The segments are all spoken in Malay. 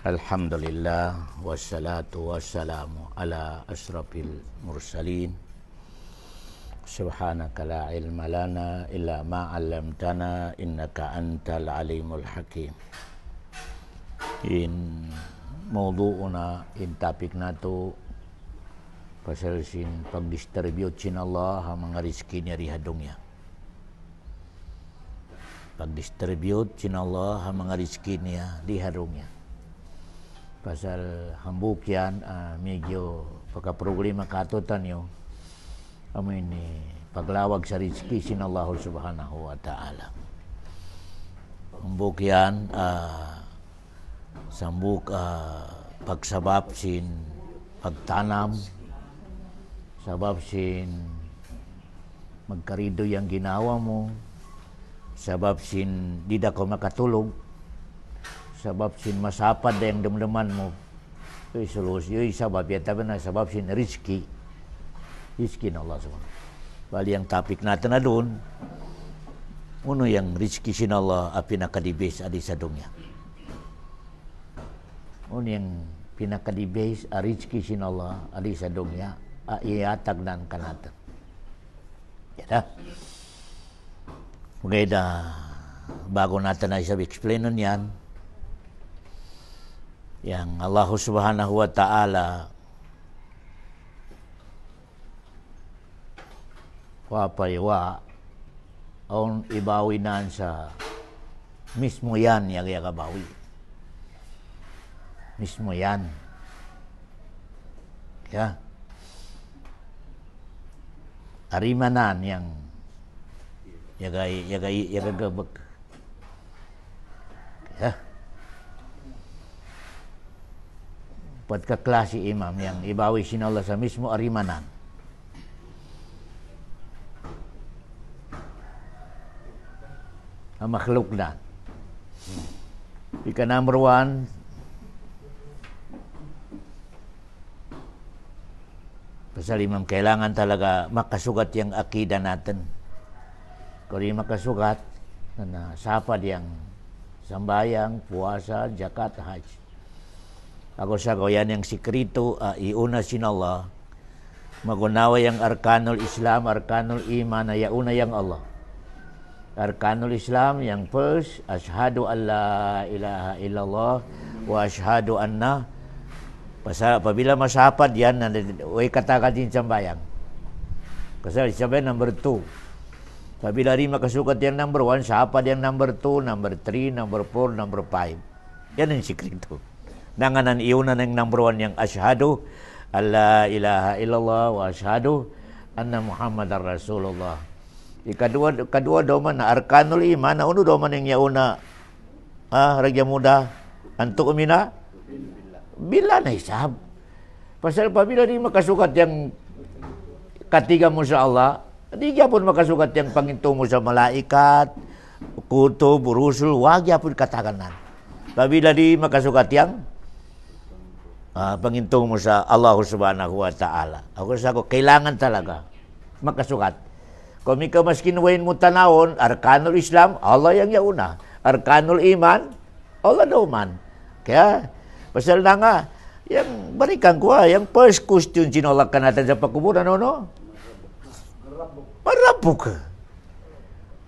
Alhamdulillah wassalatu wassalamu ala asyrafil mursalin. Subhanaka la ilma lana illa ma 'allamtana innaka antal alimul hakim. In mawdu'una in topik nato pasal sin pagdistribute sin Allah mga rizki niya rihadongya. Pagdistribute sin Allah mga rizki niya rihadongya. Pasal hambuk yan medyo pagka-problema katutan nyo ini paglawag sa rizki sin Allah subhanahu wa ta'ala. Hambuk yan sambuk pagsabab sin pagtanam, sabab sin magkarido yang ginawa mo, sabab sin di da ko makatulog, sabab sin masapad yang demdeman mo. Yoy solusyon, yoy sabab yan tabi na sabab sin rizki na Allah subhanahu. Bali ang topik natin na doon, uno yang rizki sin Allah pinakadibes adi sa dunya. Uno yang pinakadibes rizki sin Allah adi sa dunya iatag nan kanatan. Ya dah. Mungkin bago natin na explainan yan, yang Allah subhanahu wa ta'ala wapaywa on ibawinan sa mismo yan yang kabawi. Mismo yan. Ya. Arimanan yang gabag. Ya. Pagkaklase imam yang ibawi sin Allah sa mismo arimanan. Ang makhluk na. Ika number 1, pasal imam kailangan talaga makasugat yang akida natin. Kung di makasugat, na sapad yang sambayang, puasa, zakat, haji. Ako sa yan yang sikrito, iuna sin Allah. Magunawa yang arkanul Islam, arkanul iman, yauna yang Allah. Arkanul Islam yang first, asyhadu an la ilaha illallah wa asyhadu anna. Pasal apabila masapad yan, way katakan din sambayang. Kasi sambayang number 2. Apabila di makasukat yang number 1, sapad yang number 2, number 3, number 4, number 5. Yan ang sikrito. Nanganan iunan ng number 1 yang asyhadu an la ilaha illallah wa asyhadu anna Muhammadar Rasulullah. Kedua doman arkanul iman, uno doman yang yauna raja muda antuk umina bila na hisab. Pasal apabila di makasukat yang ketiga mo sa Allah, di pun makasukat yang panginto mo sa malaikat, kutub, rusul, wag pun kataganan. Apabila di makasukat yang panginto mo sa Allah subhanahu wa ta'ala. Ako sa ko, kailangan talaga makasukat. Kung ikaw maskin wain mo tanawon, arkanul Islam, Allah yang yauna. Arkanul iman, Allah dauman. Kaya, pasal na nga, yang balikan ko yang first question sinolakkan natin sa pagkuburan, ano? Marabok.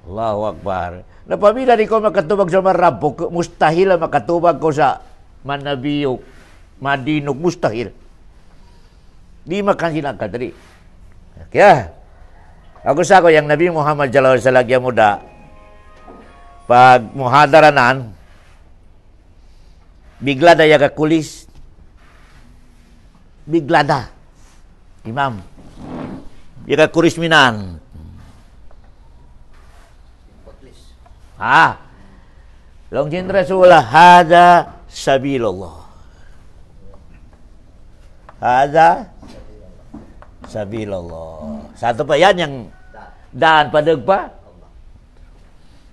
Allahu Akbar. Napamila di ko makatubag sa marabok, mustahil makatubag ko sa manabiyok, madinok, mustahil. Di makan silakan tadi. Kaya, ako sa ko yang Nabi Muhammad sallallahu alaihi wasallam yang muda pag muhadaranan biglada yaga kulis biglada imam yaga kulis minan long jin Rasulullah hada sabilullah hada sabilullah. Satu pa yan yang daan padag pa.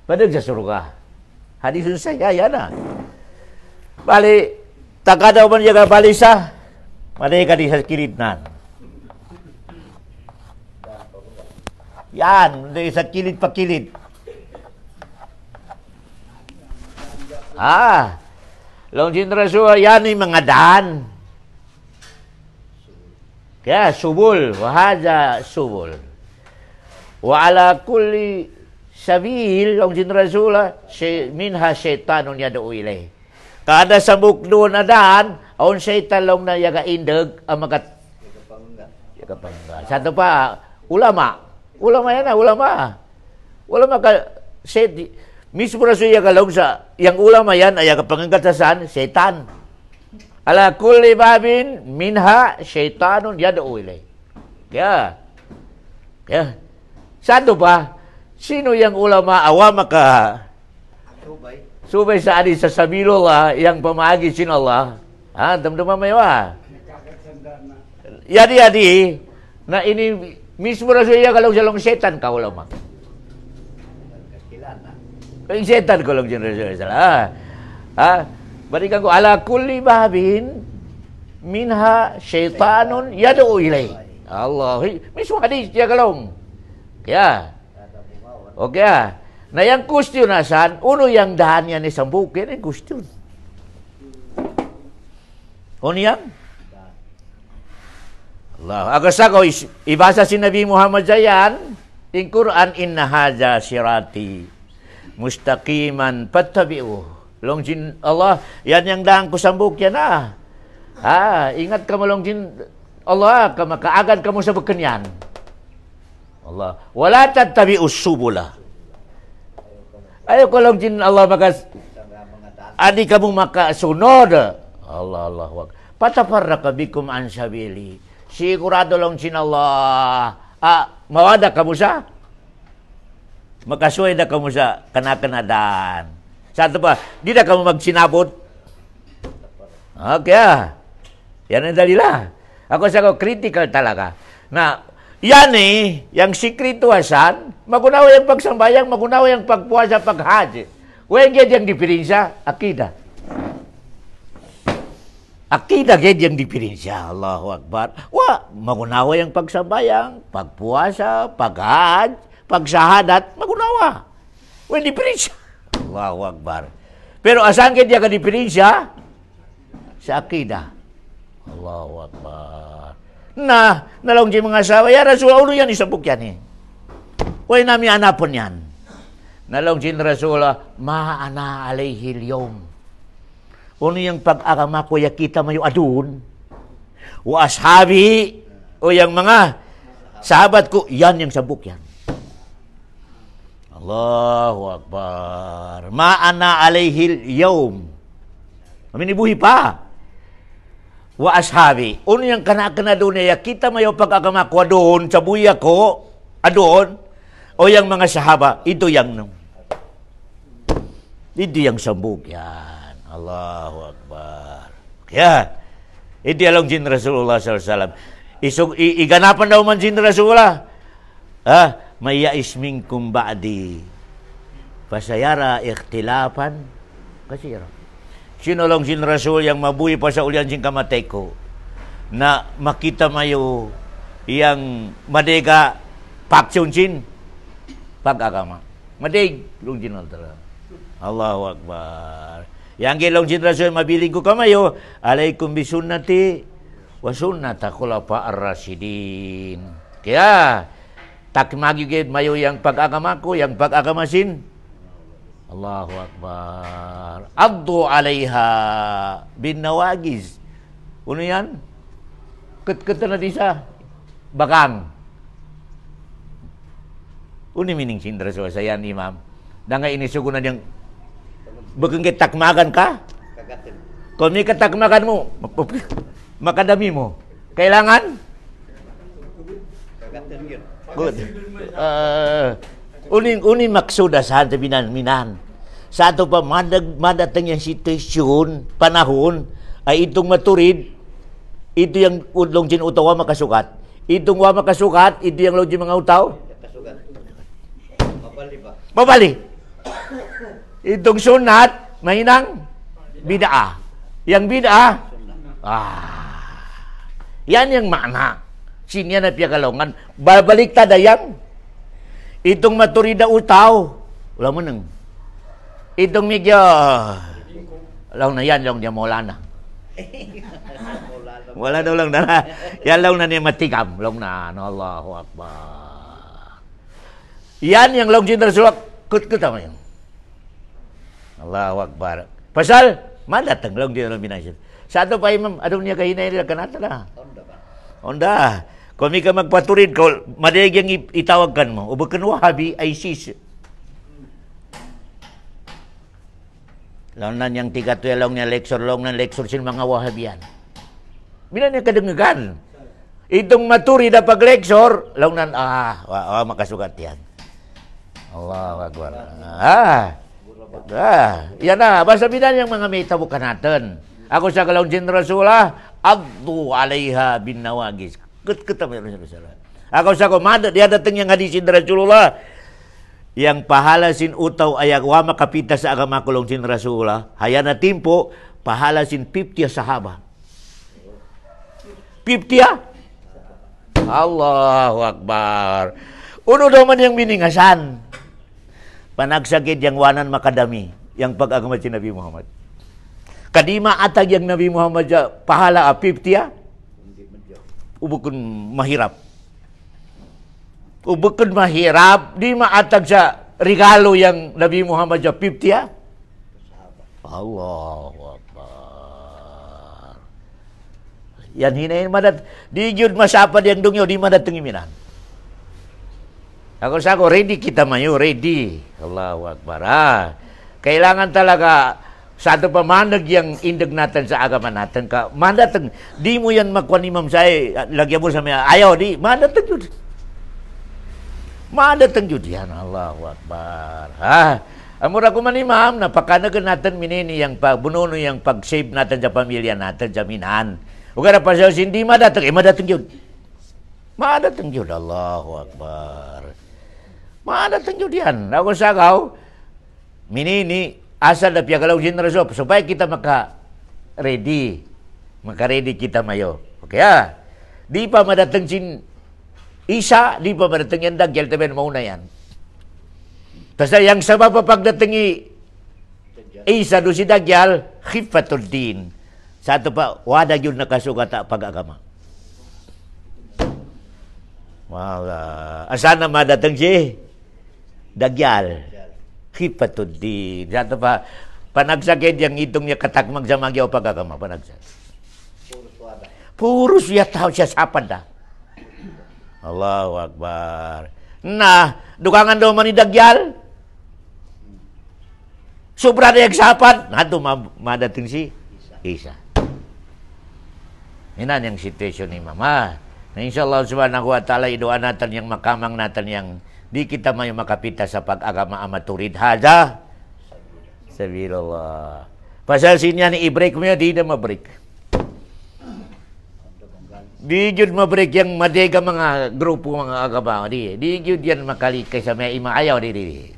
Padag sa surga. Hadis saya yan na. Bali, takadaw man yaga balisa, maday ka di sa kilid nan. Yan, di sa kilid pa kilid. Long Jin Rasul yani mengadan. Ya, subul, wahaja subul. Wa ala kulli sabil long Jin Rasul minha syaitanun yad'u ilaih. Kada sabuk doon adan, aun syaitan long na yaga indeg amakat yaga pangga. Satu pa ulama. Ulama yan, ulama ka mismo Rasul yaga long sa yang ulama yan ay yaga pangangkatasan syaitan. Ala kulli babin minha syaitanun yad'u ilay. Ya. Satu pa, sino yang ulama awam ka subay sa adi sa sabilullah yang pamagi sin Allah. Ha, teman-teman maya. Yadi na ini mismo Rasul ya kalau jalong syaitan ka ulama. Kaya syaitan kalau jin Rasul salah. Berikan ko ala kulli babin minha syaitanun yad'u ilai. Allah. Mismo hadis dia kalong. Ya. Oke ya. Nah yang kustionasan, uno yang dahannya ni sambukin ni kustion. Uno yang Allah. Agasa ko ibasa si Nabi Muhammad Zayan, in Quran inna hadza sirati mustaqiman fattabi'uh. Longjin Allah, yan yang dahang kusambuk yan ingat kamu longjin Allah, kamakaagan kamu sa bekenyan. Allah, wala tattabi'us subula. Ayo ko longjin Allah maka adi kamu maka sunod. Allah. Patafarraqa bikum an sabili. Sigurado longjin Allah. Mawada kamu sa? Makasuway na kamu sa kanakanadan. Satu pa, di na kamu magsinabot. Okay yan ang dalila. Ako sa critical talaga. Na, yan yung sikrituasan, magunawa yung pagsambayang, magunawa yung pagpuasa, paghaji. Huwag yan yung diferensya, akida. Akida yan yung diferensya. Allahu Akbar. Magunawa yung pagsambayang, pagpuasa, paghaj, pagsahadat, magunawa. Huwag diferensya. Allahu Akbar. Pero asan kaya ka diferensya? Sa akida. Allahu Akbar. Nalong di mga asawa, ya Rasul, uno yan, isabuk yan Huwag namin anapon yan. Nalong di Rasul, ma'ana alayhi liyom. Uno yung pag-agama ko, ya kita mayo adun. Wa ashabi, o yung mga sahabat ko, yan yung sabuk yan. Allahu Akbar. Ma'ana alayhil yawm. Aminibuhi pa. Wa ashabi. Uno yung kana-kana doon niya, kita mayo pag-agama ko doon, sa buya ko, doon, o yung mga sahaba, ito yung sambug yan. Allahu Akbar. Kaya, ito yung jin Rasulullah SAW. Iganapan daw man jin Rasulullah. Mayais minkum ba'di fasayara ikhtilafan kasira. Sino lang sin Rasul yang mabuhi pa sa ulian sin kamatay ko na makita mayo yang madega paksun sin pag-agama. Madig lung sin Allahu Akbar. Yang gilong sin Rasul mabiling ko kamayo alaikum bisunnati wa sunnata khulafa ar-rasyidin. Kaya takmagigid mayo yang pag-agama ko, yang pag-agama sin. Allahu Akbar. Addu alaiha bin nawagiz. Ano yan? Ket-ket na di sa bakang. Uni mining sindra so sayan imam. Dangay inisugo na diyang bakang takmagan ka? Kung may katakmagan mo, makadami mo. Kailangan? Good. Uning maksudasan sa minan. Sa ato pa madatang yung situasyon, panahon, ay itong maturid, ito yung udlong jin utawa makasukat. Itong wa makasukat, ito yung lojin mga utaw. Mabali. Itong sunat, mahinang bid'ah. Yang bid'ah, yan yung makna. Sinya na piyakalongan. Babalik tadayang. Itong maturida utaw. Wala mo nang. Itong medyo Long na yan, long niya Maulana. Wala daw lang na. Yan long na niya matikam. Long na, Allahu Akbar. Yan yung long sin Rasulullah. Kut-kuta mo yun. Allahu Akbar. Pasal, madatang long din lang binasyon. Sa ato pa imam, adong niya kahinay nila kanata na. Onda. Kung may ka magpaturid, madalig yung itawagkan mo. O bakan Wahabi, ISIS. Long na niyang tigatoy, long na lecture sin mga Wahabiyan. Bila niya kadengagan. Itong maturid na pag-lecture, long na, makasugat yan. Allahu Akbar. Yan na. Basta binan yung mga may tabukan natin. Ako sa kalawin sin Rasulullah, Abdu alaiha bin nawagis. Ketama Rasulullah. Ako sa ko, dia datang yang hadis sin Rasulullah. Yang pahala sin utaw ay wa makapita sa agama kulong sin Rasulullah. Haya na timpo, pahala sin 50 sahaba. 50? Allahu Akbar. Uno daw man yung miningasan. Panagsakit yang wanan makadami. Yang pag-agama si Nabi Muhammad. Kadima atag yang Nabi Muhammad pahala 50 ubukun mahirap. Ubukun mahirap, di maatag sa regalo yang Nabi Muhammad 50 Allahu Akbar. Yan hinayin madat. Di jud masapad yang dungyo di madat tengiminan. Ako ready kita mayo, ready. Allahu Akbar. Kailangan talaga satu pamanag yang indag natin sa agama natin ka mandatang di mo yan magkuan imam saya lagyan mo sa mga ayaw di mandatang jud yan. Allahu Akbar. Amura ko man imam napakanagan natin minini yang pagbununo yang pag-save natin sa pamilya natin jaminan ugara pa sa hindi mandatang jud Allahu Akbar. Mandatang jud yan. Ako sagaw minini asal na piyagalaw sin Rasul supaya kita maka-ready kita mayo. Okay di pa madatang sin Isa, di pa madatang yan Dagyal, tabi na mauna yan. Basta yang sabab pa pagdatangi Isa do si Dagyal, khifatul din. Sa ato pa, wada yun nakasugata pag-agama. Asa na madatang si Dagyal, khifatul din. Sa ato pa, panagsakit yang itong niya katakmag sa magyaw pag-agama. Panagsakit. Purus yataw siya sapad na. Allahu Akbar. Nah, dukangan daw man ni Dagyal. Sobra na yung sapat. Nato madating si Isa. Yan yung situation ni Mama. Na insyaAllah subhanahu wa ta'ala idoan natin yung makamang natin yung di kita may makapita sa pag-agama amaturid. Hada. Sabirullah. Pasal sinya ni i-break mo yun, di na ma-break. Di jud mabreak yang madega mga grupo mga agama di jud yan makalikay sa may imaayaw di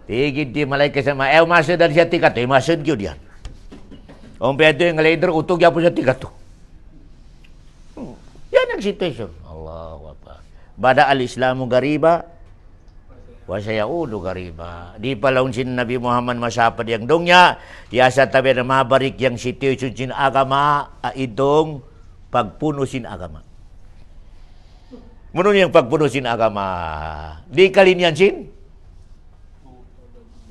jud di malaykay sa may masud dari sa tikat masud jud yan pedo yung leader utog yapo sa tikat yan ang situation. Allahu Akbar. Bada al-Islamu gariba wa sayaudu gariba. Di palaun sin Nabi Muhammad masapad yang dongnya yasa tabi na mabarik yang situation sin agama idong pagpunusin agama. Mano yung pagpunusin agama? Di kalinyan sin?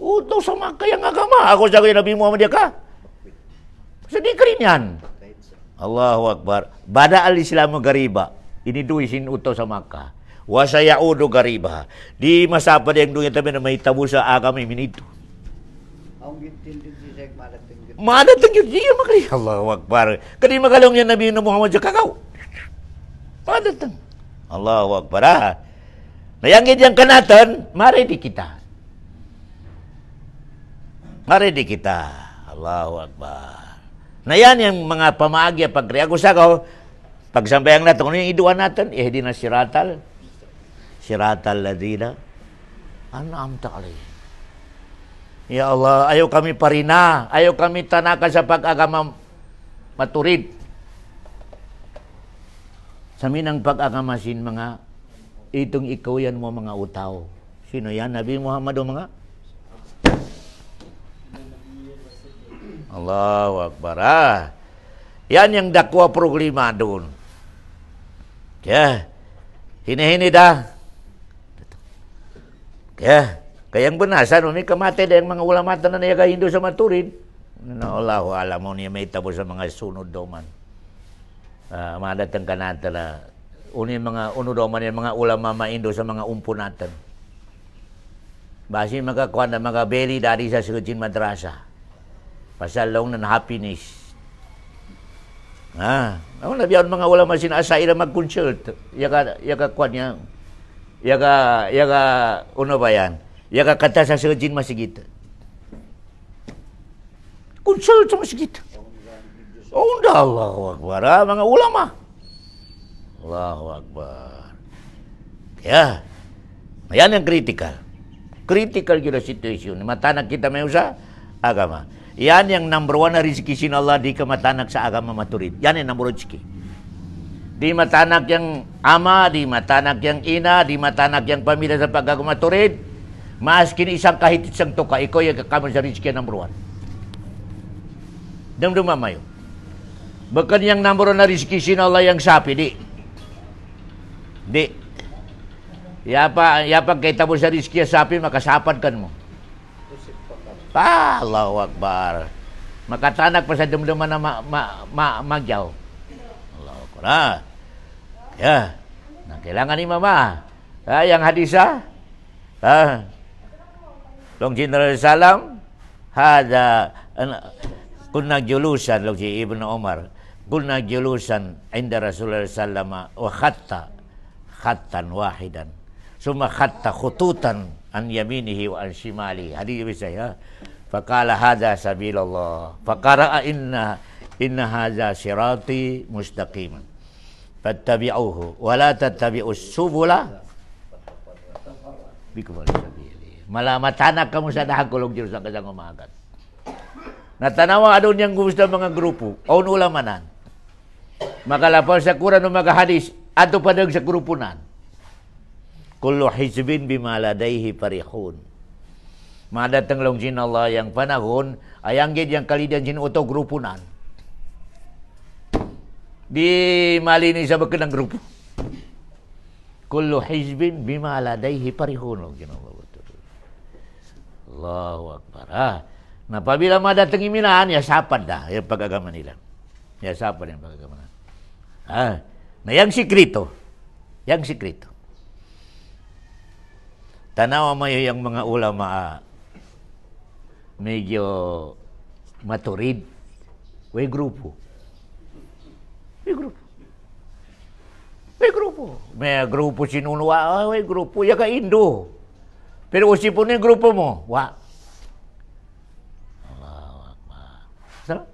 Uto sa makayang agama. Ako sa kaya Nabi Muhammad ka? So di kalinyan. Allahu Akbar. Bada al-Islamu gariba. Ini duisin uto sa Makkah. Wasayaudu gariba. Di masapad yang dunya tabi na may tabu sa agama minito. Madatang yun, di ka makali. Allahu Akbar. Kadi magalong yan Nabi Muhammad sa kakaw. Madatang. Allahu Akbar. Nayangin yan kanatan, maredy kita. Maredy kita. Allahu Akbar. Na yan yung mga pamaagya pagkriyago sa kao, pagsambayang natin, kung yung iduan natin, di na siratal ladina. An'amta alayhim. Ya Allah, ayaw kami parina, ayaw kami tanakan sa pag-agama maturid. Sa minang pag-agama sin mga itong ikaw yan mo mga utaw. Sino yan? Nabi Muhammad o mga? Allahu Akbar. Yan yang dakwa problema doon. Ya. Hini-hini dah. Ya. Kayang benasan, may kamatay da yung mga ulamatan na niyaga Hindu sa maturid. Allahu alam mo niya may tabo sa mga sunod daw man. Madatang ka natin na uno daw man yung mga ulama maindo sa mga umpo natin. Basi makakuha na mga beli dari sa sugajin madrasa. Pasalong ng happiness. Ako nabiyaw mga ulama sinasay na mag-consult. Yaka kuha niya. Yaka uno ba yan? Yaka kata sa sugajin masigit. Consult sa masigit. Allahu Akbar. Mga ulama. Allahu Akbar. Ya. Yan ang critical. Critical yung situation. Matanak kita may usa agama. Yan yung number one na rizki sin Allah di ka matanak sa agama maturid. Yan yung number one rizki. Di matanak yung ama, di matanak yung ina, di matanak yung pamilya sa pag-agama maturid. Maskin isang kahit isang tuka, ikaw yung kakamon sa rizki number one. Damdama mayo. Bukan yang number one na rizki sin Allah yang sapi, di. Yapa kita mo sa rizki sapi, makasapad kan mo. Allahu Akbar. Makatanak pa sa dumduman na magyaw. Allahu Akbar. Ya. Kailangan ni mama. Yang hadisah. Long General Salam. Hada. Kunna julusan. Long si Ibn Umar. Kunna julusan. Inda Rasulullah Sallam. Wa khattan wahidan. Suma khatta khututan an yaminihi wa an shimali. Hadis saya. Faqala hadza sabilallah. Faqara'a inna hadza sirati mustaqiman. Fattabi'uhu wa la tattabi'us subula. Bikubal sabili. Malamatanak kamu sa dahakulog jero sa kasang umagat. Natanawa adun yang gusto mga grupo. Aun ulamanan. Makalapaw sa Quran ng mga hadis ato padag sa grupunan. Kullu hizbin bima ladaihi parihun. Madatang long jin Allah yang panahon ayang gid yang kalidan jin uto grupunan. Di malini sa bakit ng grupo. Kullu hizbin bima ladaihi parihun long jin Allah. Allahu Akbar. Na pabila madatang iminahan ya sapad dah yung pag-agama nila. Ya sapad yung pag-agama nila. Na yang sikrito. Yang sikrito. Tanawa mo yung mga ulama medyo maturid. Way grupo. May grupo sinunwa. Way grupo. Yaga Indo. Pero usipon yung grupo mo. Wa. Allahu Akbar. Sarap.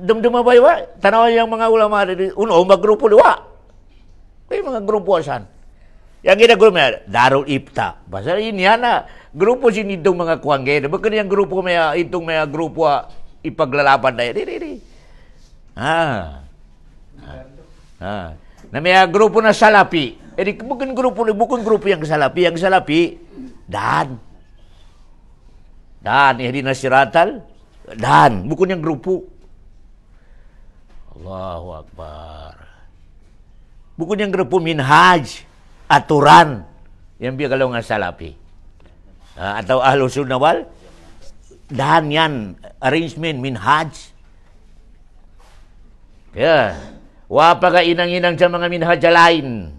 Dumduma ba yun? Tanawa yung mga ulama. Uno, mag-grupo liwa. May mga grupo asan. Yang kita grupo Darul Ifta. Pasal ini na grupo sini itong mga kuwangge. Bukan yang grupo itong mga grupo ipaglalaban na yan. Na may grupo na salapi. Bukan grupo yang salapi. Yang salapi, Dan, hindi na siratal. Dan, bukan yang grupo. Allahu Akbar. Bukan yang grupo minhaj. Aturan yang biar kalau nggak salapi atau ahlu sunnah wal dan yan arrangement minhaj ya wapaka inang-inang sa mga minhaj lain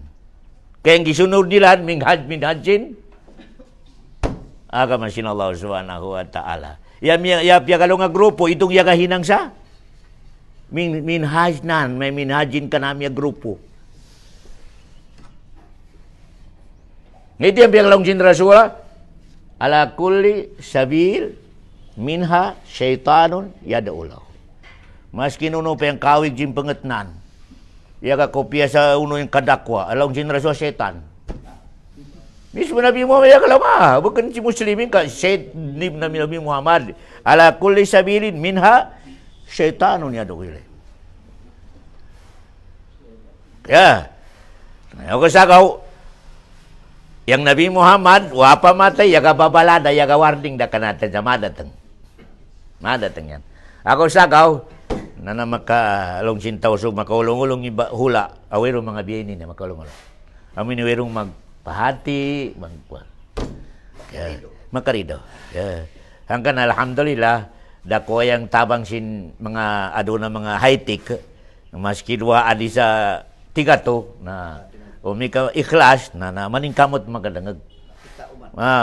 kaya yang gisunod nila minhajin agama sin Allah subhanahu wa ta'ala ya kalau nga grupo itong yaga hinang sa minhaj nan may minhajin ka namin grupo. Itu yang bilang jin Rasul ala kulli sabil minha syaitanun yad'ulahu. Maski nuno pa yung kawig jin pengetnan. Ya ka kopya sa uno yung kadakwa. Alang jin Rasul syaitan. Mismo Nabi Muhammad ya kalama. Bukan si muslimin ka syait Nabi Muhammad. Ala kulli sabilin minha syaitanun yad'ulahu. Ya. Ako sa kau yang Nabi Muhammad wapa matay yaga babalada yaga warning da kanatan sa madatang. Madatang yan. Ako sagaw, na makalong sintaw so makaulong-ulong iba hula, awero mga biyeni na makaulong-ulong. Amin werong magpahati, makarido. Hanggang alhamdulillah, dako yang tabang sin mga aduna mga high-tech, maski dua adi sa tiga to, na umika ikhlas, na maningkamot magadangag.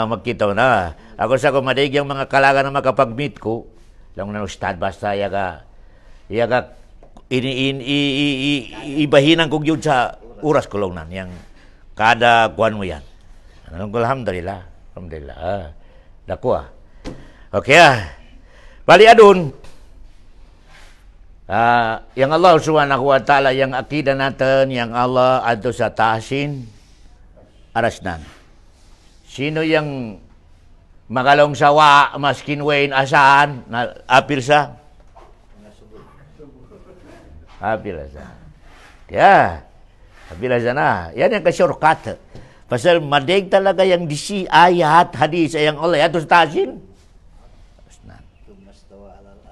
Magkita na. Ako sa kumadig yung mga kalaga na makapag-meet ko, lang na ustad basta yaga ibahinan ko yun sa oras ko lang nan, yang kada kuan mo yan. Alhamdulillah. Dako Okay Bali adun. Yang Allah subhanahu wa ta'ala, yang akidah natin, yang Allah adto sa taasin, arasnan. Sino yang magalong sawa, maskin wain asaan, na apil sa? Apil sa. Apil sa na. Yan yung kasyurkat. Pasal madig talaga yung disi ayat, hadis, yang Allah, adto sa taasin.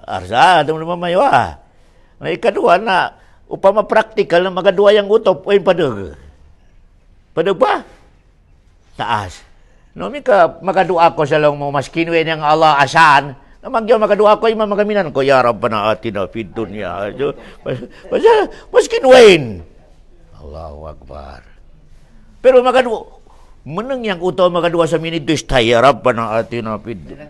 Arsa, ito naman maywa. May kadua na, upama praktikal na magadua yung utop, o yung padag. Padag ba? Taas. No, mika magadua ko sa lang mo maskinwe niyang Allah asan. Namagyaw magadua ko, ima magaminan ko, ya Rabbana na atin na fid dunya. Maskinwe. Allahu Akbar. Pero magadua, menang yang utop magadua sa minit dos ya Rabbana na atin na fid dunya.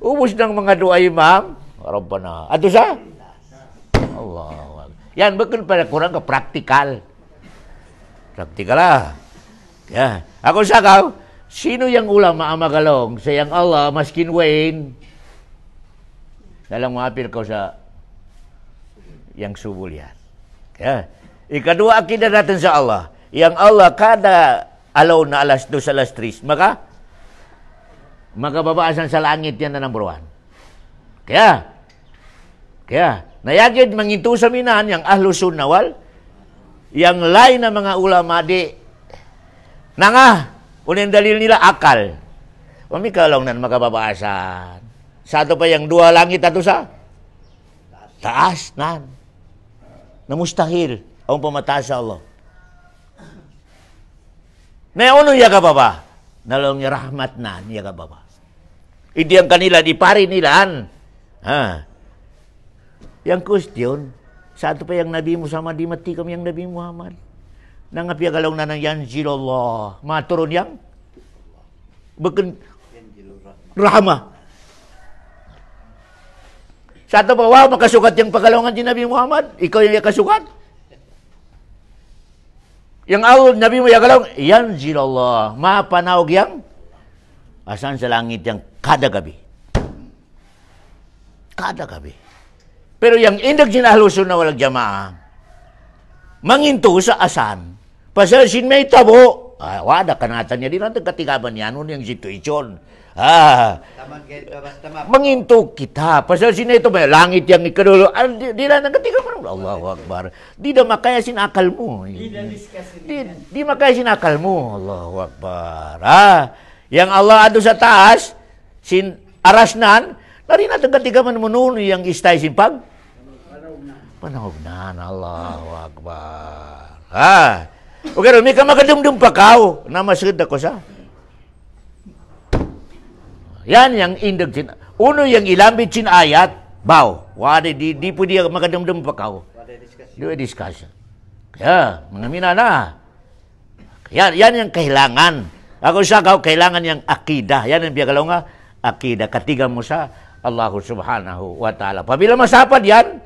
Ubus ng mga dua imam, Rabbana. Ato sa? Allah. Yan, bakit para kurang ka praktikal? Praktikal lah. Ya. Ako sagaw, sino yang ulama magalong sa yang Allah maskin wain? Dalang maapil ko sa yang subul yan. Ya. Ikadua akidah natin sa Allah. Yang Allah kada alaw na alas 2 alas 3, magababaasan sa langit yan na number 1. Kaya, nayagid manginto sa minahan, yang ahlu sunnah wal, yang lain na mga ulama di, unin dalil nila akal. Pamikalang nan magababaasan. Sa ato pa yung dua langit ato sa? Taas, nan. Na mustahil, ang pamataas sa Allah. Na ano yaga baba? Nalong rahmat na niya ka baba. Hindi ang kanila, di pari nilaan. Yang question, sa ato pa yung Nabi Muhammad, di mati kami yung Nabi Muhammad. Nangapiyagalaw na ng yanzilallah. Maturon yang? Bakan rahmah. Sa ato pa, wow, makasukat yung pagalawangan di Nabi Muhammad. Ikaw yung kasukat. Yang awal Nabi mo yagalaw, yanzilallah. Mapanawag yang? Asan sa langit yang kada gabi. Kada gabi. Pero yang indag sinahlusun na walang jamaah, manginto sa asan. Pasal sin may tabo. Wada kanatan niya. Di natin katigaban yan. Ano yung situation. Manginto kita. Pasal sin ito may langit yang ikadulo. Di na katigaban. Allahu Akbar. Di na makaya sinakal mo. Di makaya sinakal mo. Allahu Akbar. Yang Allah ado sa taas, sin arasnan, nari natin katigaman mo noon yung istay simpag? Panahugnan. Allahu Akbar. Okay, may ka magadumdum pa kao, na masagad ako sa. Yan yung indag sin. Uno yung ilambit sin ayat, baw. Wade, di po di magadumdum pa kao. Di discussion. Kaya, mga minana. Yan yung kailangan. Ako sa kailangan yung akidah. Yan ang biyagalaw nga, akidah. Katiga mo sa Allah subhanahu wa ta'ala. Pabila masapad yan,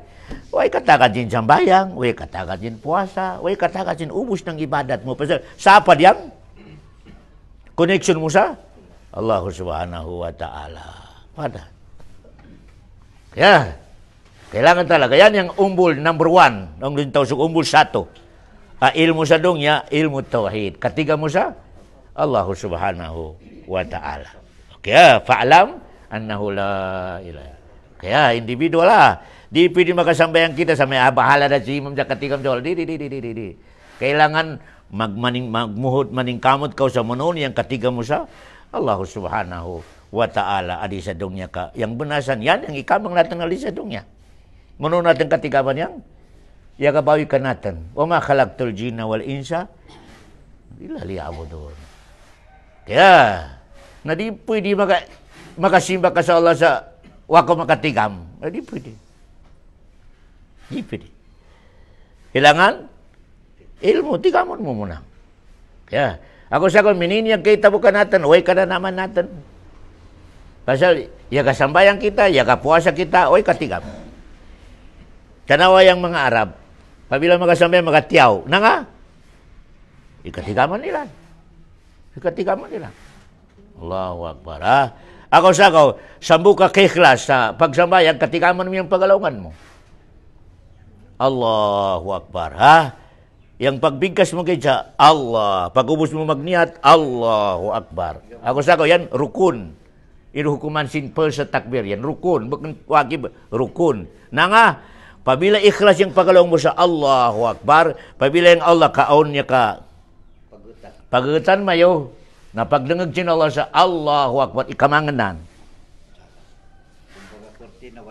way katagat din sambayang, way katagat din puasa, way katagat din ubus ng ibadat mo. Pasal sapad yan, connection mo sa Allah subhanahu wa ta'ala. Pada. Kaya, kailangan talaga. Yan yung umbul number 1. Nung tawag umbul 1. Ilmu sa dunya, ilmu tauhid. Katiga mo sa Allah subhanahu wa ta'ala. Kaya, fa'alam annahu la ilaha. Kaya, individual lah. Di pwede makasambayan kita sa may bahala na si imam sa katigam jol. Di. Kailangan magmuhod maningkamot ka sa manon yang katigam mo sa Allah subhanahu wa ta'ala adi sa dunya ka. Yang benasan yan yang ikamang natin ali sa dunya. Mano natin katigaman yang ya kabawi ka natin. Wa ma khalaqtul jinna wal insa illa liya'budun. Kaya na di pwede makasimba ka sa Allah sa wako makatigam. Di pwede. Di pwede. Kailangan ilmu, tigamon mo muna. Kaya ako sa mininyag kita bukan natin, uy ka na naman natin. Pasal, ya kasambayan kita, ya kapuasa kita, uy katigam. Kanawa yung mga Arab, pabila magasambayan, magatiyaw, na nga, ikatigaman nila. Ikatigaman nila. Allahu Akbar. Ako sa sambu ka kiklas sa pagsambayan, katigaman mo yung pagalungan mo. Allahu Akbar. Yang pagbigkas mo kay Allah. Pag-ubos mo magniat, Allahu Akbar. Ako sa yan, rukun. Inuhukuman simple sa takbir. Yan, rukun. Wagib, rukun. Na nga, pabila ikhlas yung pagalong mo sa Allahu Akbar, pabila yung Allah kaon niya ka, pagutan mayo, na pagdangag sin Allah sa Allahu Akbar, ikamanganan.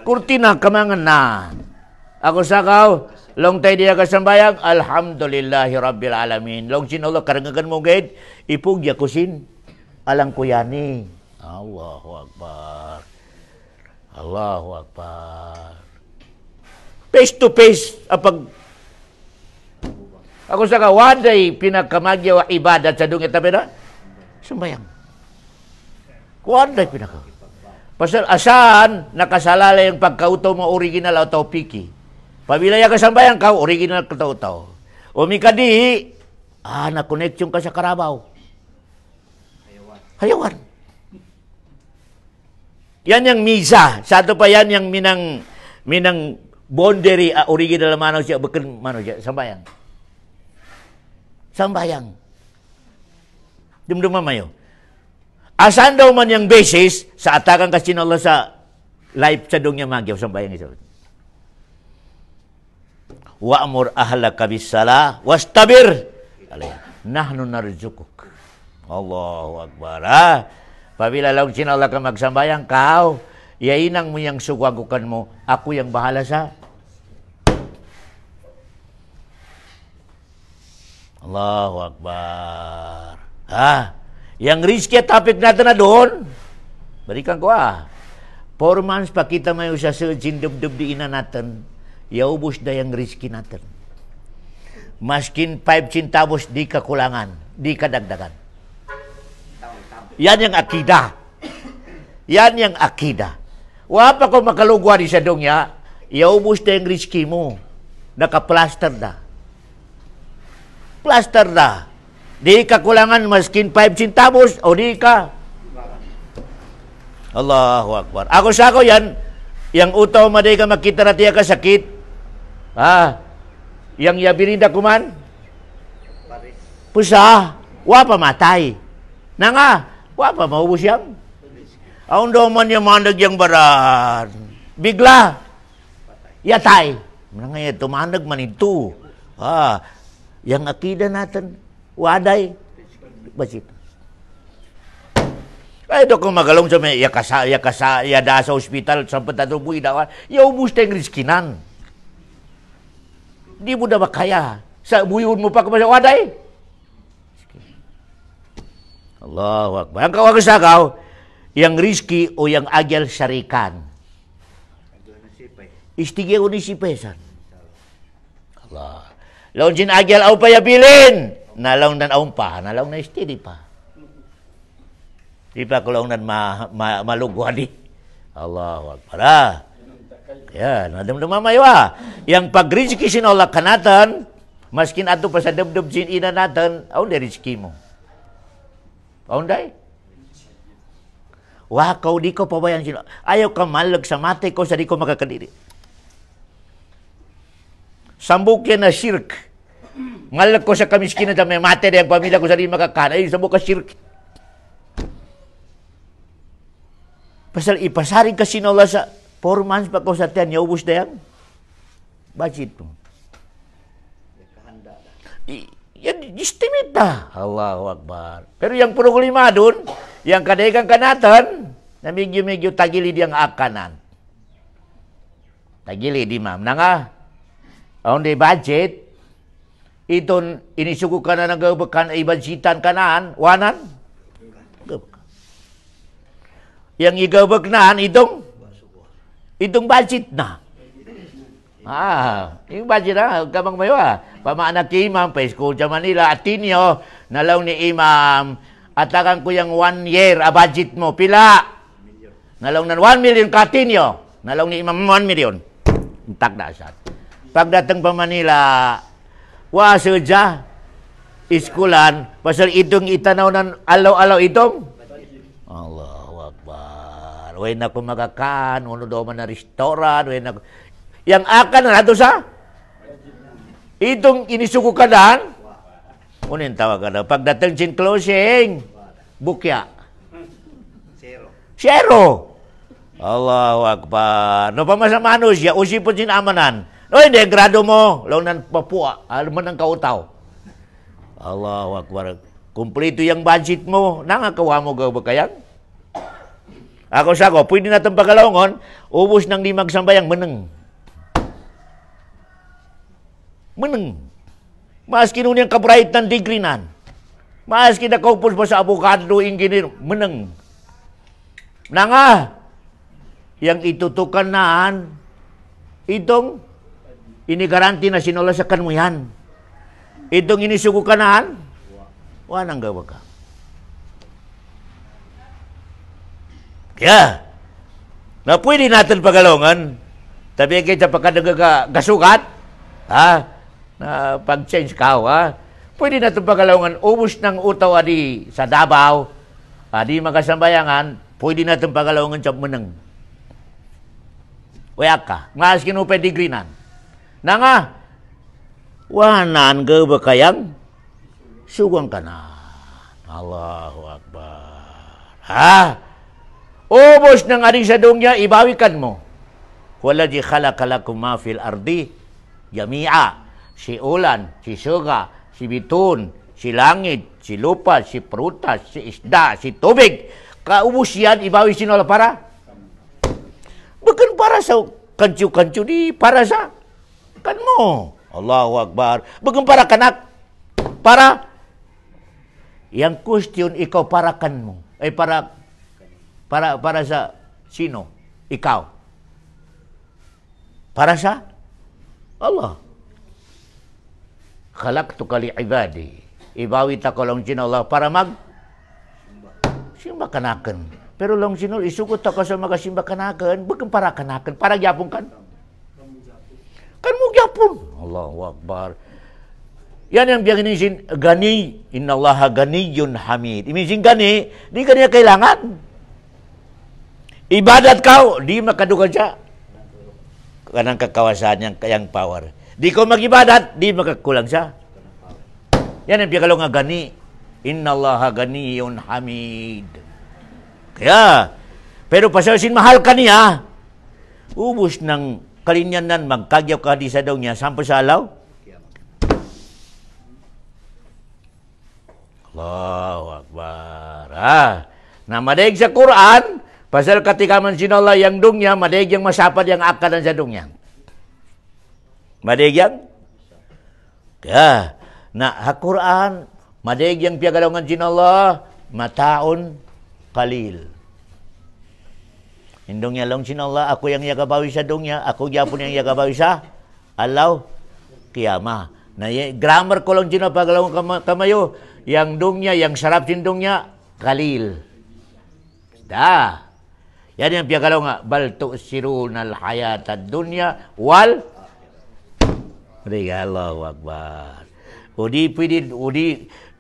Kurtina, kamanganan. Ako sa long tayo diya kasambayang, alhamdulillahi rabbil alamin. Long sin Allah, karangagan mo gayad, ipugya kusin, alang kuyani. Allahu Akbar. Allahu Akbar. Face to face, apag ako sa waday pinakamagya wa ibadat sa dungit tabi na, sambayang. Waday pinaka. Pasal asan nakasalala yung pagkauto mo original o piki. Pabila ya kasambayan ka, original kataw-taw. O mikadi, na-connection ka sa karabaw. Hayawan. Yan yung misa. Satu pa yan yung minang boundary original manaw siya, bukan manaw siya, sambayang. Sambayang. Dumdum mayo. Asan daw man yung basis sa atakan kasi Allah sa life sa dunya magyaw, sambayang isa. Wa'mur ahlaka bis-salah wastabir alayha nahnu narzuquk. Allahu Akbar. Pabila lang sin Allah ka magsambayang kau, yainang mo yang sugwagukan mo, ako yang bahala sa Allahu Akbar. Yang rizki topic natin na doon. Balikan ko 4 months pa kita may usa sa dub di ina natin. Yaubos na yung rizki natin. Maskin 5 centavos di kakulangan, di kadagdagan. Yan yung akida. Yan yung akida. Wapa ko makalugwa di sa dunya, yaubos na yung rizki mo. Naka-plaster na. Plaster na. Di kakulangan maskin 5 centavos o di ka. Allahu Akbar. Ako sa ako yan, yang utaw maday ka makita na tiya ka sakit. Yang yabirinda kuman? Pusa. Wapa matay. Na nga, wapa maubos yang. Aun daw man yung mandag yung baran. Bigla. Yatay. Na nga yan, tumandag man ito. Yang akida natin, waday. Basit. Ito kung magalong sa may yada sa ospital, sa patatubuy dawan, yaubos tayong riskinan. Di mo na makaya. Sa buyun mo pa kumasa waday. Allahu Akbar. Ang kawagasagaw, yang rizki o yang agyal syarikan. Istigya ko ni si Pesan. Allah. Laon sin agyal au payabilin. Nalaw nan aum pa. Nalaw na istidi pa. Di pa kulong nan malugwadi. Allahu Akbar. Kaya, nadam-dam mamaywa. Yang pag-rizki sin Allah kanatan, maskin ato pa sa dubdub sin ina natin, aun da rizki mo. Aun day. Kau di ko pabayang sila. Ayaw ka malag sa mate ko sa di ko makakadiri. Sambuk yan na shirk. Malag ko sa kamiskinan sa may mate na yung pamilya ko sa di makakana. Ay, sambuk ka shirk. Pasal ipasarin ka sin Allah sa 4 months pa ko sa tiyan, yaubos na yan. Budget mo. Yan, estimate na. Allahu Akbar. Pero yung problema doon, yung kadaikan kanatan, Na medyo tagilid yang akanan. Tagilid imam. Nanga, on the budget, iton inisuko ka na nagabakan ay budgetan kanaan, wanan? Yang igabag naan, itong budget na. Yung budget na, kamang mayo Pamaanak ki imam, pa school sa Manila, atinyo, nalaw ni imam, atakan ko yung 1 year, a budget mo, pila? Nalaw na 1 million katinyo, nalaw ni imam 1 million. Intak na asat. Pagdatang pa Manila, sadya, iskulan, pasal itong itanaw ng alaw-alaw itong? Allahu Akbar. Way na ko magakan, uno daw man na restoran, way na ko. Yang akan na nato sa? Itong inisuko ka daan, unin tawag ka daw. Pagdating sin closing, bukya. Zero. Allahu Akbar. No pamasamaano siya, usipon sin amanan. No, hindi, grado mo. Launan Papua. Alam mo ng kautaw. Allahu Akbar. Kumplito yung budget mo. Nangakawa mo ba kayang? Ako sako, pwede natin pagkalaungon, ubos ng 5 sambayang meneng. Meneng. Maski nun yung kabright ng degree nan. Maski na kaupos pa sa abogado, engineer, meneng. Nanga, yang itutukan naan, itong inigaranti na sinula sa kanmo yan. Itong inisuko ka naan, wanang gawa ka. Kaya, na pwede natin pagalongan, tabi kayo sa pagkadagagasukat, na pag-change ka, pwede natin pagalongan, ubos ng utaw adi sa Davao, adi magasambayangan, pwede natin pagalongan sa meneng. Wayak ka, ngas kinupay degree nan. Na nga, wanan ka ba kayang sugang ka na. Allahu Akbar. Ubos ng adi sa dunya, ibawikan mo. Wala di khalaqalakum ma fil ardi, jami'a. Si ulan, si suga, si bitun, si langit, si lupa, si prutas, si isda, si tubig. Kaubos yan, ibawi sinola para? Bukan para sa kancu-kancu di, para sa kan mo. Allahu Akbar. Bukan para kanak. Para yang question ikaw para kan mo. Para sa sino? Ikaw. Para sa Allah. Khalaqtuka li ibadi. Ibawi ta ko lang Allah para simba kanakan. Pero lang sinul isukot ta ko sa magasimba kanakan, bukan para kanakan, para gyapon kan. Kan mo gyapon. Allahu Akbar. Yan ang biyang inisin gani, innallaha ganiyun hamid. Imisin gani, di kaniya kailangan. Ibadat kau, di makadugan siya. Kanang kakawasan yang power. Di ko mag-ibadat, di makakulang siya. Yan ang piyakalo nga gani. Innallaha ganiyun hamid. Kaya, pero pasasin mahal ka niya, ubos ng kalinyanan, magkagyaw ka di sa daw niya, sampo sa alaw? Allahu Akbar. Na madaig sa Quran, pasal katikaman sinala yang dungnya, madaig yang masapad yang akadan sa dungnya. Madaig yang? Kaya, na ha-Quran, madaig yang piagalongan sinala, mataon kalil. Indong yalong sinala, ako yang yagabawi sa dungya, ako yapon yang yagabawi sa alaw, kiyama. Na grammar ko lang sinapagalaw kamayo, yang dungya, yang sarap sindungnya, kalil. Da. Yan yung piyagalaw nga, bal tu'sirunal hayatad dunya, wal Allahu Akbar. Udi pwede,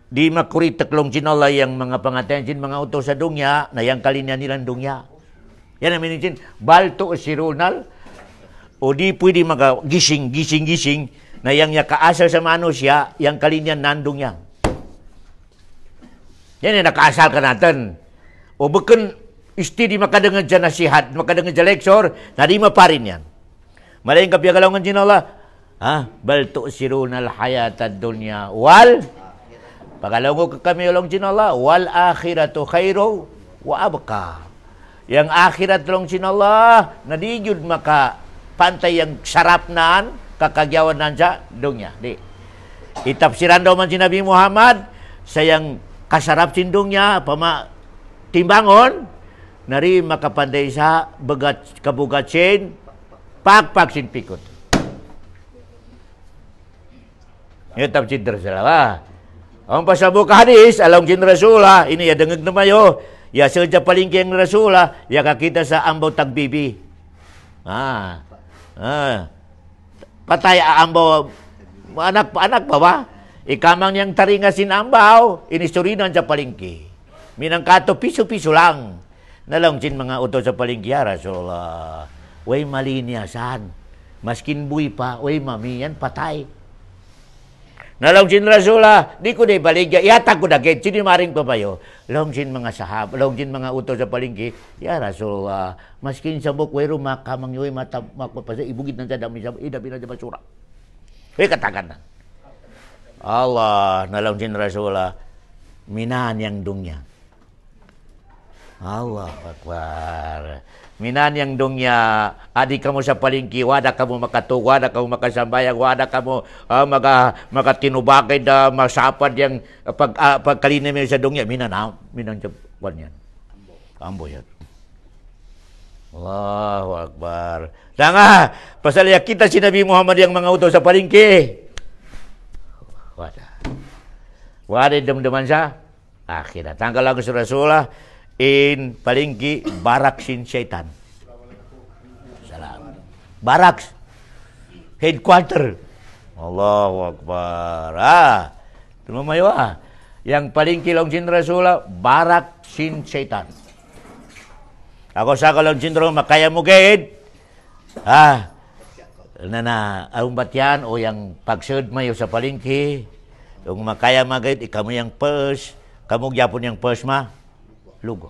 di makuritak long sinala yang mga pangatensin, mga utos sa dungya, na yang kalinya nilang dungya. Yan ang minisin, bal tu'sirunal, udi pwede gising, na yang kaasal sa manusia, yang kalinya nandung yan. Yan yung nakaasal ka natin. O bukan isti di makadengar dyan nasihat, makadengar dyan lecture, na di maparin yan. Malaking kapiyagalawangan sinala, bal tu'sirunal hayatad dunya, wal, pagalawangan ka kami ulang sinala, wal akhiratu khairu wa abka. Yang akhirat long sin Allah nadigud maka pantai yang sarapnan kakagyawan nansa dungnya. Di itapsiran daw man si Nabi Muhammad sayang kasarap sindungnya pama timbangon nari maka pandai sa begat kabugatsin pak sin pikot. Itap sin Rasulullah. Ang pasabuk hadis along sin Rasulullah ini ya dengeg na mayo. Ya saja paling keng Rasulullah ya kakita sa ambaw tagbibi. Patay ambaw anak pa ba? Ikamang yang taringasin ambaw ini surinan sa palingki. Minang kato piso-piso lang. Nalong sin mga utos sa palingki ya Rasulullah. Way mali niya saan. Maskin buhay pa, way mami yan patay. Nalong sin Rasulullah, di ko di baligya, ihatag ko dagit, sini maring papayo. Long sin mga sahab, long sin mga utos sa palingki, ya Rasulullah, maskin sabok, way rumah, kamang yoy mata, makapasa, ibugit na sa dami sabok, idabi na sa basura. Katakan na. Allah, nalong sin Rasulullah, minahan yang dungnya. Allah Akbar. Minan yang dungnya adik kamu sa palingki, wada kamu makatug, wada kamu makasambayang, wada kamu makatinubakay da masapad yang pagkalina mo sa dungnya, minan sa kanyan. Ambo yan. Allahu Akbar. Tanga, pasal kita si Nabi Muhammad yang mangauto sa palingki. Wada dem-deman sa akhirat. Tanggal lagu sa Rasulullah in palingki barak sin syaitan. Salam. Barak headquarter. Allahu Akbar. Tumayo Yang palingki long sin Rasulullah barak sin syaitan. Ako sa kalong sin Rasulullah makaya mo gayid. Arumbat yan o yang pagsud mayo sa palingki. Kung makaya magayid, ikaw yang pers. Kamu gyapon yang pers ma. Lugo.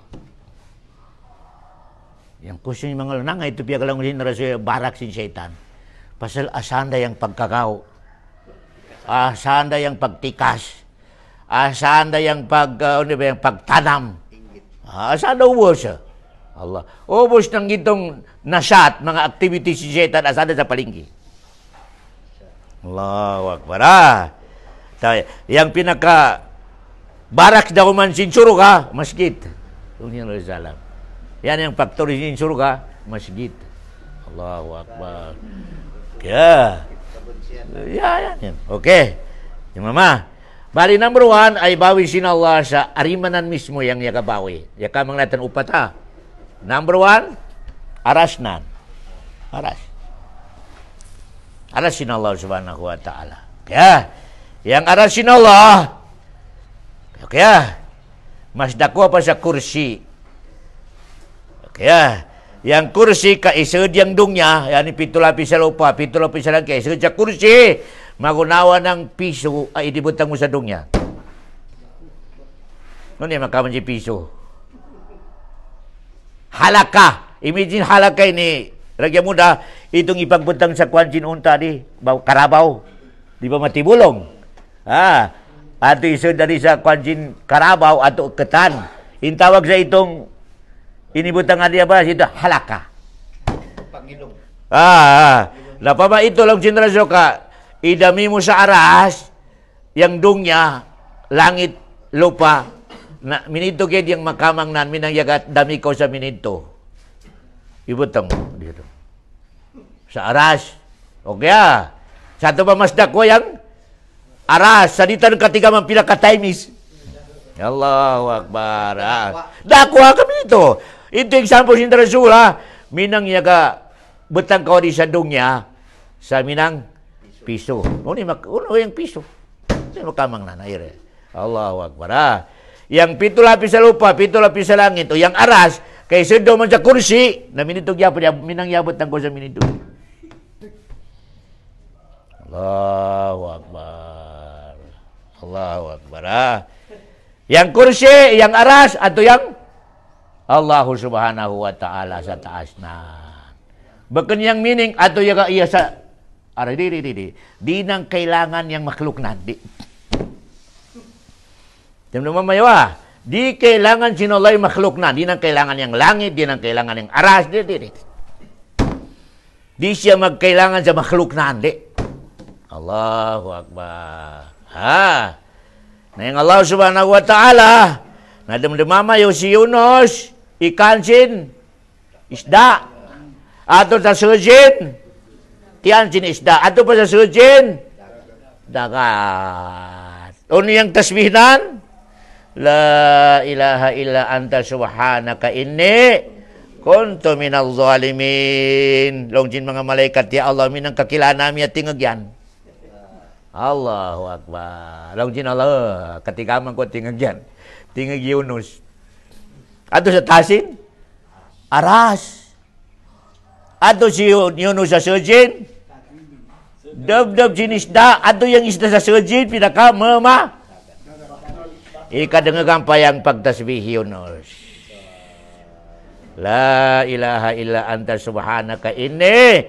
Yang kusyon yung mga lanang, ito piya kalang sin Rasulullah, barak sin syaitan. Pasal asanda yung pagkakaw. Asanda yung pagtikas. Asanda yung pagtanam. Asanda ubos siya. Allah. Ubos ng itong nasat, mga activities si syaitan, asanda sa palingki. Allahu Akbar. Yang pinaka barak daw man sin suruga, masjid. Yan yang faktor sin suruga, masjid. Allahu Akbar. Ya. Yan. Okay. Yung mama. Bali number 1 ay bawi sin Allah sa arimanan mismo yang yakabawi. Yakamang natin upat ha. Number 1, arasnan. Aras sin Allah subhanahu wa ta'ala. Kaya, yang aras sin Allah, kaya, mas dako pa sa kursi. Kaya, yang kursi kaisud yang dungnya, yan pito lapis sa lupa, pito lapis sa langkay, isud sa kursi, magunawa ng piso, ay idibutang mo sa dungnya. Ano niya makaman si piso? Halaka. Imagine halaka ini, ragya muda, itong ipagbutang sa kwansin unta di, karabaw. Di ba matibulong? Ato isod dari sa kwansin karabaw ato ketan. Intawag sa itong inibutang nga diya ba? Ito halaka. Pangilong. Napaba ito lang sinrasyo ka. Idami mo sa aras, yang dungnya, langit, lupa, na minito kaya yang makamang nan, minang yagat, dami ko sa minito. Ibutang mo dito. Sa aras. Okay Sa ito ba mas dako yang aras, sa dito katiga man pila ka-timis. Allahu Akbar. Dako kami ito. Ito example sin Rasul minang yaga betang kau di sadungnya sa minang piso. Uno yang piso. Ini makamang nanay. Allahu Akbar. Yang pito lapis sa lupa, pito lapis sa langit. O yang aras, kay sudo man sa kursi, na minitog yapon, minang yabot ng ko sa minitog. Allahu Akbar. Allahu Akbar. Yang kursi, yang aras, atau yang Allah subhanahu wa ta'ala sa taas na. Bakan yang meaning, atau yung iya sa di nang kailangan yang makhluk nanti. Jam naman mayawa. Di kailangan sinulay makhluk na. Di nang kailangan yung langit, di nang kailangan yung aras. Di siya magkailangan sa makhluk na. Di. Allahu Akbar. Na yung Allah subhanahu wa ta'ala, na damdamamayo si Yunus, ikansin, isda. Ato sa sujin, tiyansin isda. Ato pa sa sujin, dagat. Ano yung tasbihnan? La ilaha illa anta subhanaka inni kuntu minal zalimin. Longjin mga malaikat, ya Allah, minang kakilala namin at tingag yan. Allahu Akbar. Longjin Allah, katigaman ko tingag yan. Tingag Yunus. Ato sa tasin, aras. Ato si Yunus sa sujin, dab-dab jinisda. Ato yung isda sa sujin, pinaka mama. Ikadengagan pa yang pagtasbih Yunus. La ilaha illa anta subhanaka inni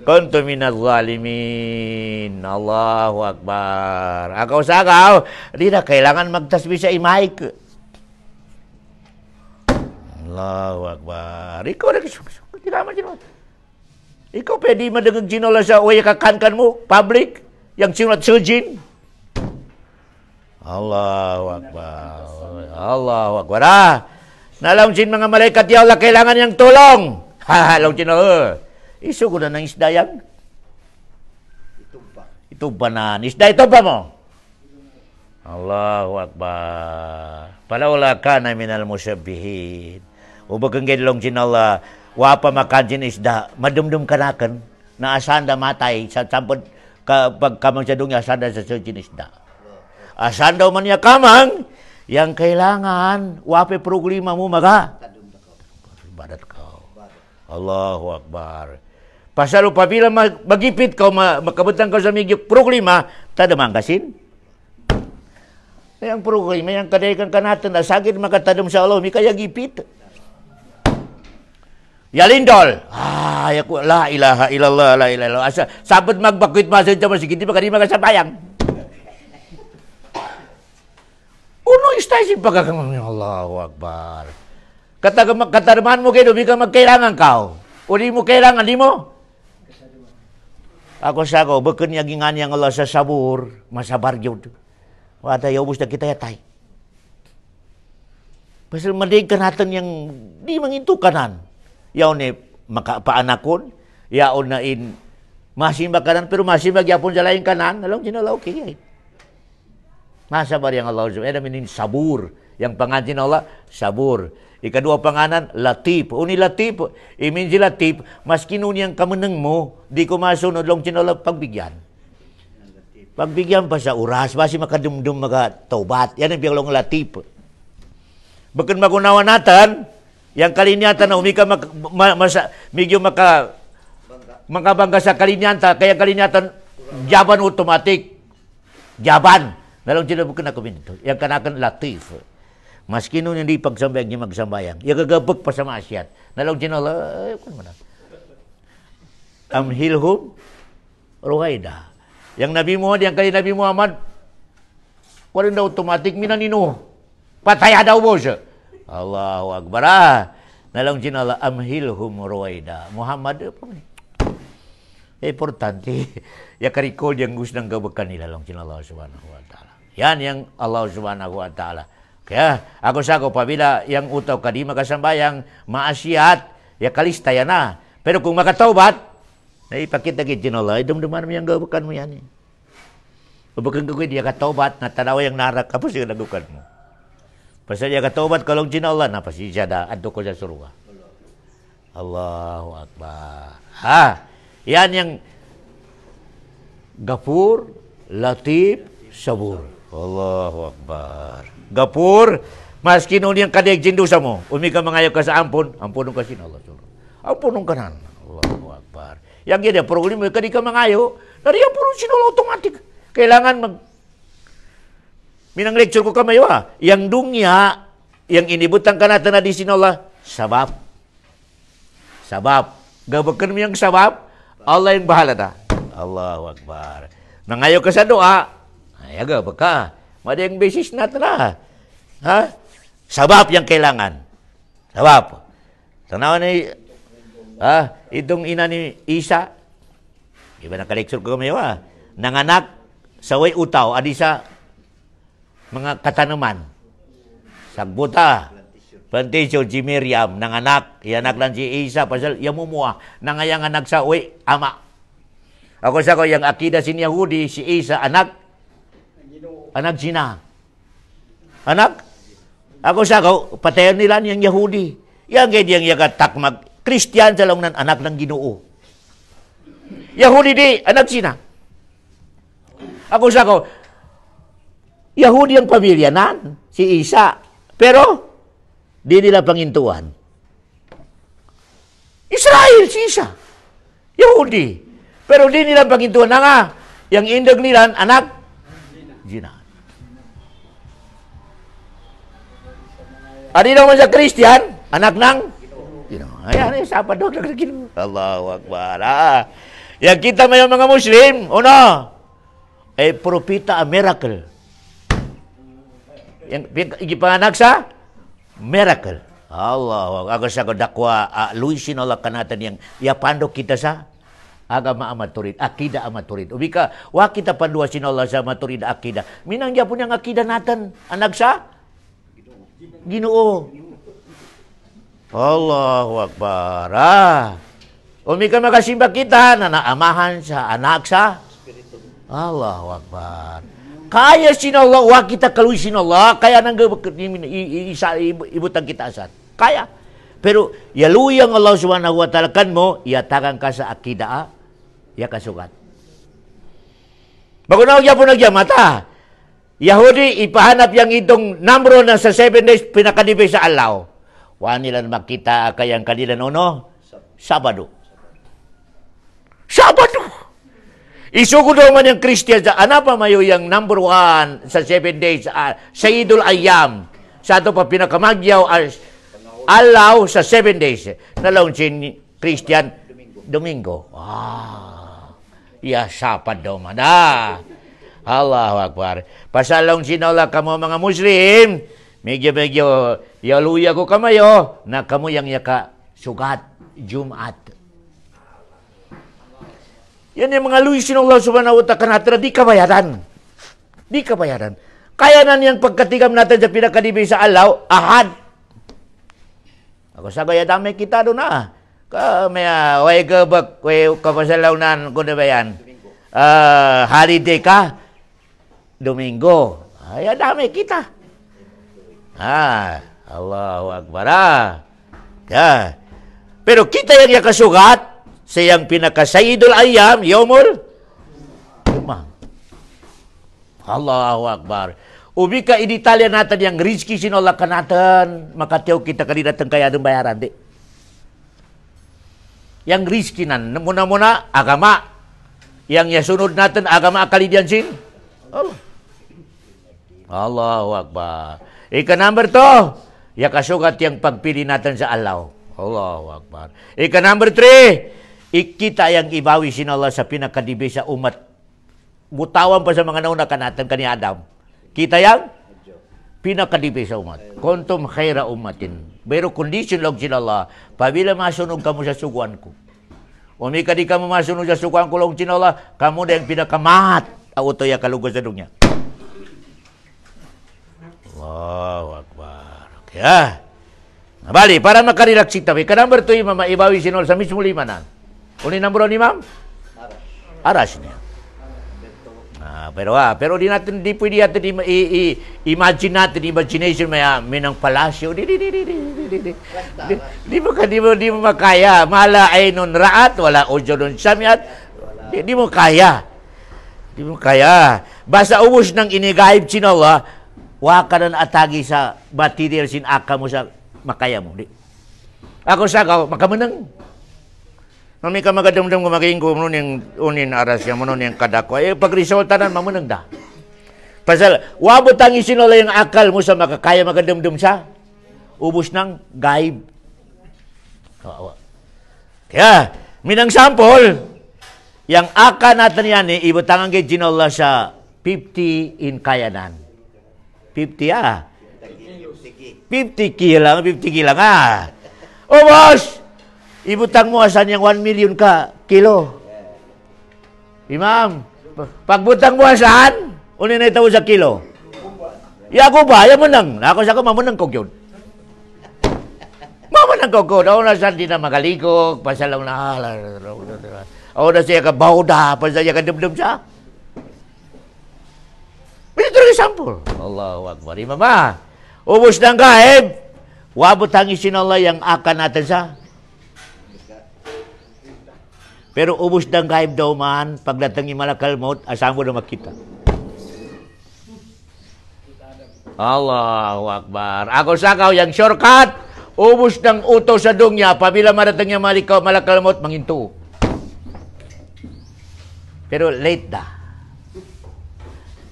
kuntu minaz zalimin. Allahu Akbar. Akaw sagaw, di na kailangan magtasbih sa imay ke. Allahu Akbar. Ikaw pwede madagag ginola sa uya kakankan mo, public, yang sinunat sujin. Allahu Akbar. Allahu Akbar. Nalangsin mga malaikat, ya Allah, kailangan niyang tulong. Longsin na. Isu ko na ng isda yan. Ito ba na? Isda ito ba mo? Allahu Akbar. Palawala ka na minal musyabihin. Ubag ang longsin Allah, wapa makansin isda, madumdum kanakan, na asanda matay, sa sampod, pagkamang sa dungi, asanda sa sujin isda. Asan daw man niya kamang, yang kailangan, wape problema mo maga. Ibadat kau. Allahu Akbar. Pasal upabila magipit kau, makabutang kau sa migik problema, tadamang kasin. Yang problema, yang kadaikan kanatan, asagid makatadam sa Allah, mikaya gipit. Yalindol. La ilaha illallah, la ilaha illallah. Sabat magbakwit masad sa masigit, di ba kanima kasabayang? Uno istay pagkakamang Allahu Akbar. Katarman mo kayo, di ka magkailangan kao. O di mo kailangan, di mo? Ako sako, bakit niya gingan yang Allah sa sabur, masabar yun. Wata yaw na kita yatay. Pasal madig ka natin yung di manginto kanan. Yaw ni makapaanakon, yaw na in masimbag kanan, pero masimbag yapon sa laing kanan, alam sinalaw kaya. Masabar yang Allah subhanahu wa ta'ala, sabur. Yang pangalan Allah, sabur. Ikadua panganan, latif. Uni latif, imin si latif, maski nun yang kameneng mo, di ko masunod lang sinala pagbigyan. Pagbigyan pa sa oras, basi makadumdum magataubat. Yan ang piyalong latif. Bakit magunawa natin, yang kalinyatan na umika medyo makabangga sa kalinyatan, kaya kalinyatan, jaban otomatik. Jaban. Nalong sila bukan ako minito. Yang kanakan latif. Maski nun hindi pagsambayang niya magsambayang. Yang gagabag pa sa masyat. Nalong sila, kung mana. Amhilhum Ruhaida. Yang Nabi Muhammad, yang kali Nabi Muhammad, walang daw automatic minanino. Pataya daw mo siya. Allahu Akbar. Nalong sila, amhilhum Ruhaida. Muhammad, importante. Ya karikol yang gusto ng gabakan nila lang sila Allah subhanahu wa ta'ala. Yan yang Allah subhanahu wa ta'ala. Kaya ako sako, pabila yang utaw ka di makasambayang maasiat, ya kalista yan na. Pero kung makataubat, na ipakita kita Allah, dumduman mo yung gabakan mo yan. Babakan ko dia kataubat, na tanawa yung narak, kapos yung nagukan mo. Pasal dia kataubat, kalong Allah, na pasti siya adto ko sa surga. Allahu Akbar. Yan yang Gafur, Latif, Sabur. Allahu Akbar. Gafur, maski nun yung kadeg jindusa mo, umi ka mangayaw ka sa ampun, ampunong ka sin Allah. Ampunong ka nan. Allahu Akbar. Yang dia problema, kadi ka mangayaw, dari ampunong sin Allah otomatik. Kailangan minang lecture ko kamayo Yang dunya, yang inibutan ka natin na di sin Allah, sabab. Sabab. Gabakan mo yung sabab, Allah yang bahala ta. Allahu Akbar. Nangayo ka sa doa, ayaga baka. Mada yung basis natin na. Ha? Sabab yang kailangan. Sabab. Tanawan ni itong ina ni Isa. Iba nakaleksyon ko kami nanganak sa way utaw adi sa mga katanaman. Sagbuta. Plantation si Miriam nanganak. Ianak lang si Isa pasal yamumuha nangayang anak sa way ama. Ako sa ko yang akida sin Yahudi si Isa anak sina. Anak? Ako sa ko patayon nila niyang Yahudi. Yang kaya yang takmag Kristiyan sa lang anak ng Ginoo. Yahudi di anak sina. Ako sa ko Yahudi ang pamilya nan si Isa. Pero di nila pangintuan. Israel si Isa. Yahudi. Pero di nila pangintuan na nga. Yang indog nila anak Gina. Adi naman sa Kristiyan, anak ng Ginoo. Ayan, Sabado lang ng Ginoo. Allahu Akbar. Yang kita may mga Muslim, propita a miracle. Yang ipanganak sa miracle. Allah, ako sa dakwa, luisin Allah kanatan yang yapando kita sa agama amaturid, akida amaturid. Ubika, wa kita panduasin Allah sa maturid akida. Minang yapon yang akida natin, anak sa Ginoo. Allahu Akbar. Umika makasimba kita na naamahan sa anak sa Allahu Akbar. Kaya sinallah, wa kita kaluy sinallah, kaya nang ibutang kita asat. Kaya. Pero yaluyang Allah Subhanahu wa taala kan mo, yatagan ka sa akida, ya kasugat. Bago na po nagyamata. Yahudi, ipahanap yang itong number na sa 7 days pinakadibay sa alaw. Wa nila makita kayang kanila Sabado. Sabado! Isugo naman yung Christian sa pa mayo yung number 1 sa 7 days sa Idul Ayyam. Sa ito pa pinakamagyaw alaw sa 7 days. Nalaw si Christian Domingo. Sabado man Allahu Akbar. Pasalong sinala kamo mga Muslim, medyo yaluya ko kamayo na kamo yang yaka sugat Jumat. Yan yung mga luisin Allah Subhanahu wa ta'ala kanatra, di kabayaran. Di kabayaran. Kaya na niyang pagkatigam natin sa pinakadibay sa alaw, Ahad. Ako sa kaya dami kita doon way kabak, way kapasalawnan, kung ba yan? Holiday ka? Domingo. Ay, dami kita. Allahu Akbar. Pero kita yang yakasugat sa yang pinakasayidul ayyam, yomul Jum'ah. Allahu Akbar. Ubi ka in-Italia natin yang rizki sinolak ka natin, makatiyaw kita kanina kaya ng bayaran, di. Yang rizki nan, muna-muna, agama. Yang yasunod natin, agama akalidian sin. Allahu Akbar. Number 2, yakasugat yang pagpili natin sa alaw. Allahu Akbar. Number 3, kita yang ibawi sin Allah sa pinakadibi sa umat. Butawan pa sa mga nauna ka natin kani Adam. Kita yang pinakadibi sa umat. Kuntum khaira ummatin. Pero condition lang sin Allah, pabila masunog kamu sa suguan ko. Umika di kamu masunog sa suguan ko lang sin Allah, kamu na yang pinakamat. Auto ya kalugos sa dunya. Allahu Akbar. Okay, Bali, para makarelax kita. Number 2, maibawi sinol sa mismo lima na. Uni number 1 ni ma'am? Aras niya. Pero di pwede natin imagine natin, imagination may ng palasyo. Di mo makaya. Mala ay nun raat, wala ojo nun samyat. Di mo kaya. Di mo kaya. Basta ubos ng inigayib sinala, waka na atagi sa material sin aka mo sa makaya mo. Di. Ako sa makamanang. Mami ka magadamdam ko maging ko yung unin aras yung manon yung kadako. Pag-resulta na mamunang da. Pasal, wabot ang isinula yung akal mo sa makakaya magadamdam sa ubos ng gaib. Kaya, minang sample, yung aka natin yan, ibutangan kay Ginola sa 50 in kayanan. 50 50 50 kilang, 50 kilang ah. Oh bos, ibutang mo asan yang 1 million ka kilo. Imam, pagbutang mo asan, unin na itaw sa kilo. Ya ako ba, ya menang. Ako sa ko mamunang ko yun. Mamunang ko ko. Daw na saan di na magaligog, pasalaw na o na siya ka bauda, pasal siya ka dum-dum siya. Ito rin example. Allahu Akbar. Imam ah, ubos ng gaib. Wabot hangisin Allah yang akan natin sa. Pero ubos ng gaib daw man, pagdating yung malakal maut, asam mo na makita. Allahu Akbar. Ako sakaw yang shortcut, ubos ng utos sa dunya, pabila marating yung malakal maut, manginto. Pero late dah.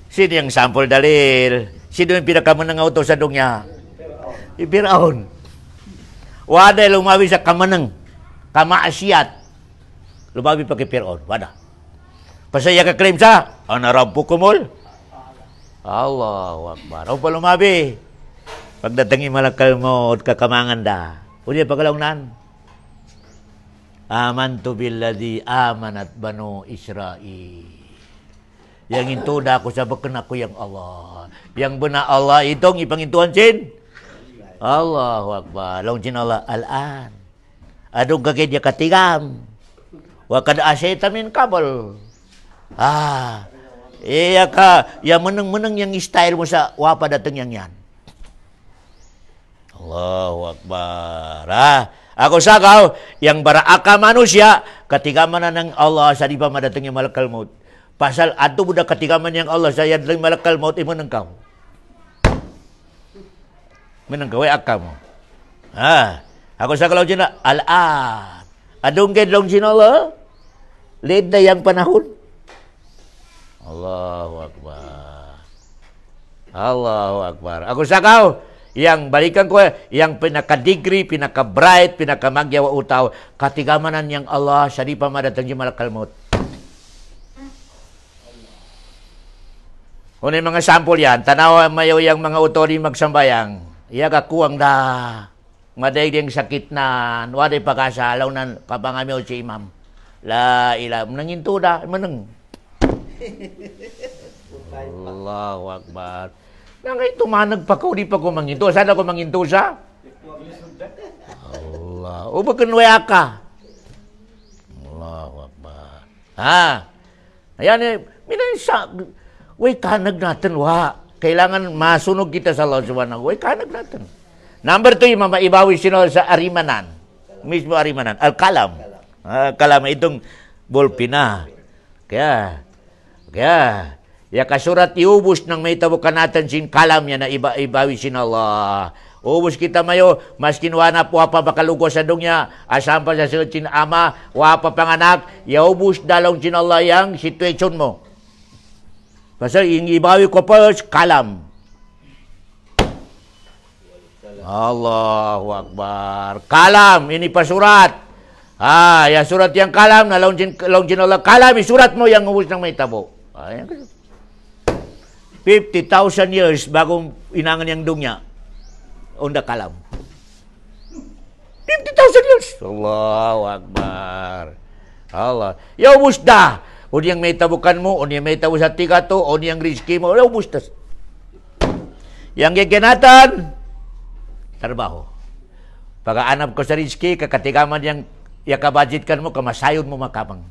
Sino yung sample dalil? Sino yung pinakamanang utos sa dunya? Firaun. Wada lumawi sa kamanang, kamaasiat. Lumawi pa kay Firaun. Wada. Pasaya ka claim sa, ana rabbukumul. Allahu Akbar. O pa lumabi. Pagdating malakal mo, kakamangan da. Unya pagalawnan. Amantu billadhi amanat banu Israel. Yang intuda ako sa bakan ako yang Allah. Yang benar Allah itong ipangintuan sin. Allahu Akbar. Lawan sin Allah. Al-an. Adong kagay dia katigam. Wa kad asyaitan min kabal. Ah. Iya ka. Yang menang-menang yang style mo sa wapa datang yang yan. Allahu Akbar. Ah. Ako sakaw, yang baraaka manusia, katigaman ng Allah sa di ba madating yung malakal maut. Pasal ato budak katigaman yang Allah sa yadlang malakal maut, imunang kau. Menang kau, aka mo. Ha, ako sakaw dyan na, al-an. Adong gedlong sin Allah, lead na yang panahon. Allahu Akbar. Allahu Akbar. Ako sakaw, yang balikan ko, yang pinaka-degree, pinaka-bright, pinaka-magyawa utaw, katigamanan yang Allah, sa di pa madatang yung malakal maut. Kung mga sample yan, tanaw mayo yung mga utori magsambayang, iya kakuwang da, maday ding sakit na, waday pagkasalaw na kapangami o si imam. La ilam, nanginto da, manang. Allahu Akbar. Nang ito manag pa ko, di pa ko manginto. Saan ako manginto sa? Allah. O bakanwaya ka? Allahu Akbar. Ha? Ayan eh, minansa, way kanag natin, wa. Kailangan masunog kita sa Allah subhanahu. Way kanag natin. Number 2, mamaibawi sino sa Arimanan. Mismo Arimanan. Al-Kalam. Kalam, itong bolpina. Kaya, ya kasurat iubos ng may tabukan natin sin kalam yan na ibawi sin Allah. Ubos kita mayo, maskin wana po pa bakalugo sa dungya, asam pa sa sin ama, wapa panganak, yaubos dalong sin Allah yang situation mo. Pasal yung ibawi ko pa, kalam. Allahu Akbar. Kalam, ini pa surat. Ah, ya surat yang kalam, na laung sin Allah, kalam, surat mo yang ubos ng may tabo. Ayan kasi. 50,000 years bagong inangan yang dunya. Onda kalam. 50,000 years. Allahu Akbar. Allah. Ya ubus dah. O yang may tabukan mo, o yang may tabu sa tiga to, o yang rizki mo, ya ubus dah. Yang gegenatan, trabaho. Pag-aanap ko sa rizki, kakatigaman yang yakabudgetkan mo, kamasayon mo makamang.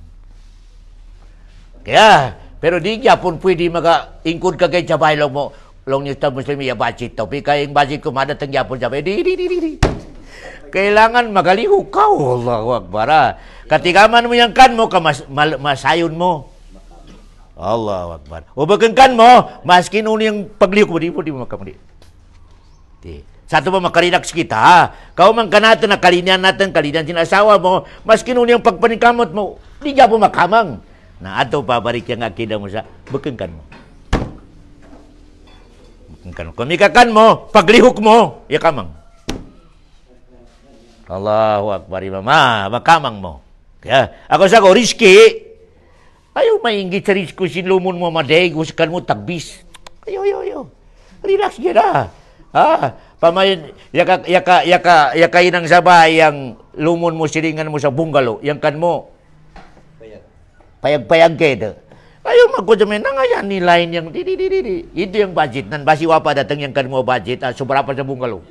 Kaya, pero di kaya pun pwede maka-ingkod ka kay sabay lang mo. Long nyo Muslim ya budget to. Pika yung budget ko madatang yapon sabay. Di. Kailangan magaliho ka. Allahu Akbar. Katigaman mo yung kan mo, masayon mo. Allahu Akbar. O bagang kan mo, maskin uni yung pagliho ko, di mo makamali. Satu pa makarelax kita, ha? Kau man kanatan na kalinian natin, kalinian sinasawa mo, maskin uni yung pagpanikamot mo, di ka po makamang. Na ato pabalik yung akida mo sa bekengkan mo. Bekengkan mo. Kung ikakan mo, paglihok mo, ya kamang. Allahu Akbar, mama, makamang mo. Kaya, ako sa ko, rizki, ayaw maingit sa rizko, sinlumon mo maday, gusakan mo tagbis. Ayaw. Relax ka na. Ha? Pamain ya ka inang sabay yang lumon mo siringan mo sa bungalo, yang kan mo payag-payag kayo. Ayaw magkudyamin na nga yan, nilain yung di. Ito yung budget. Nan basi wapa datang yang kan mo budget, sobrapa sa bungalo.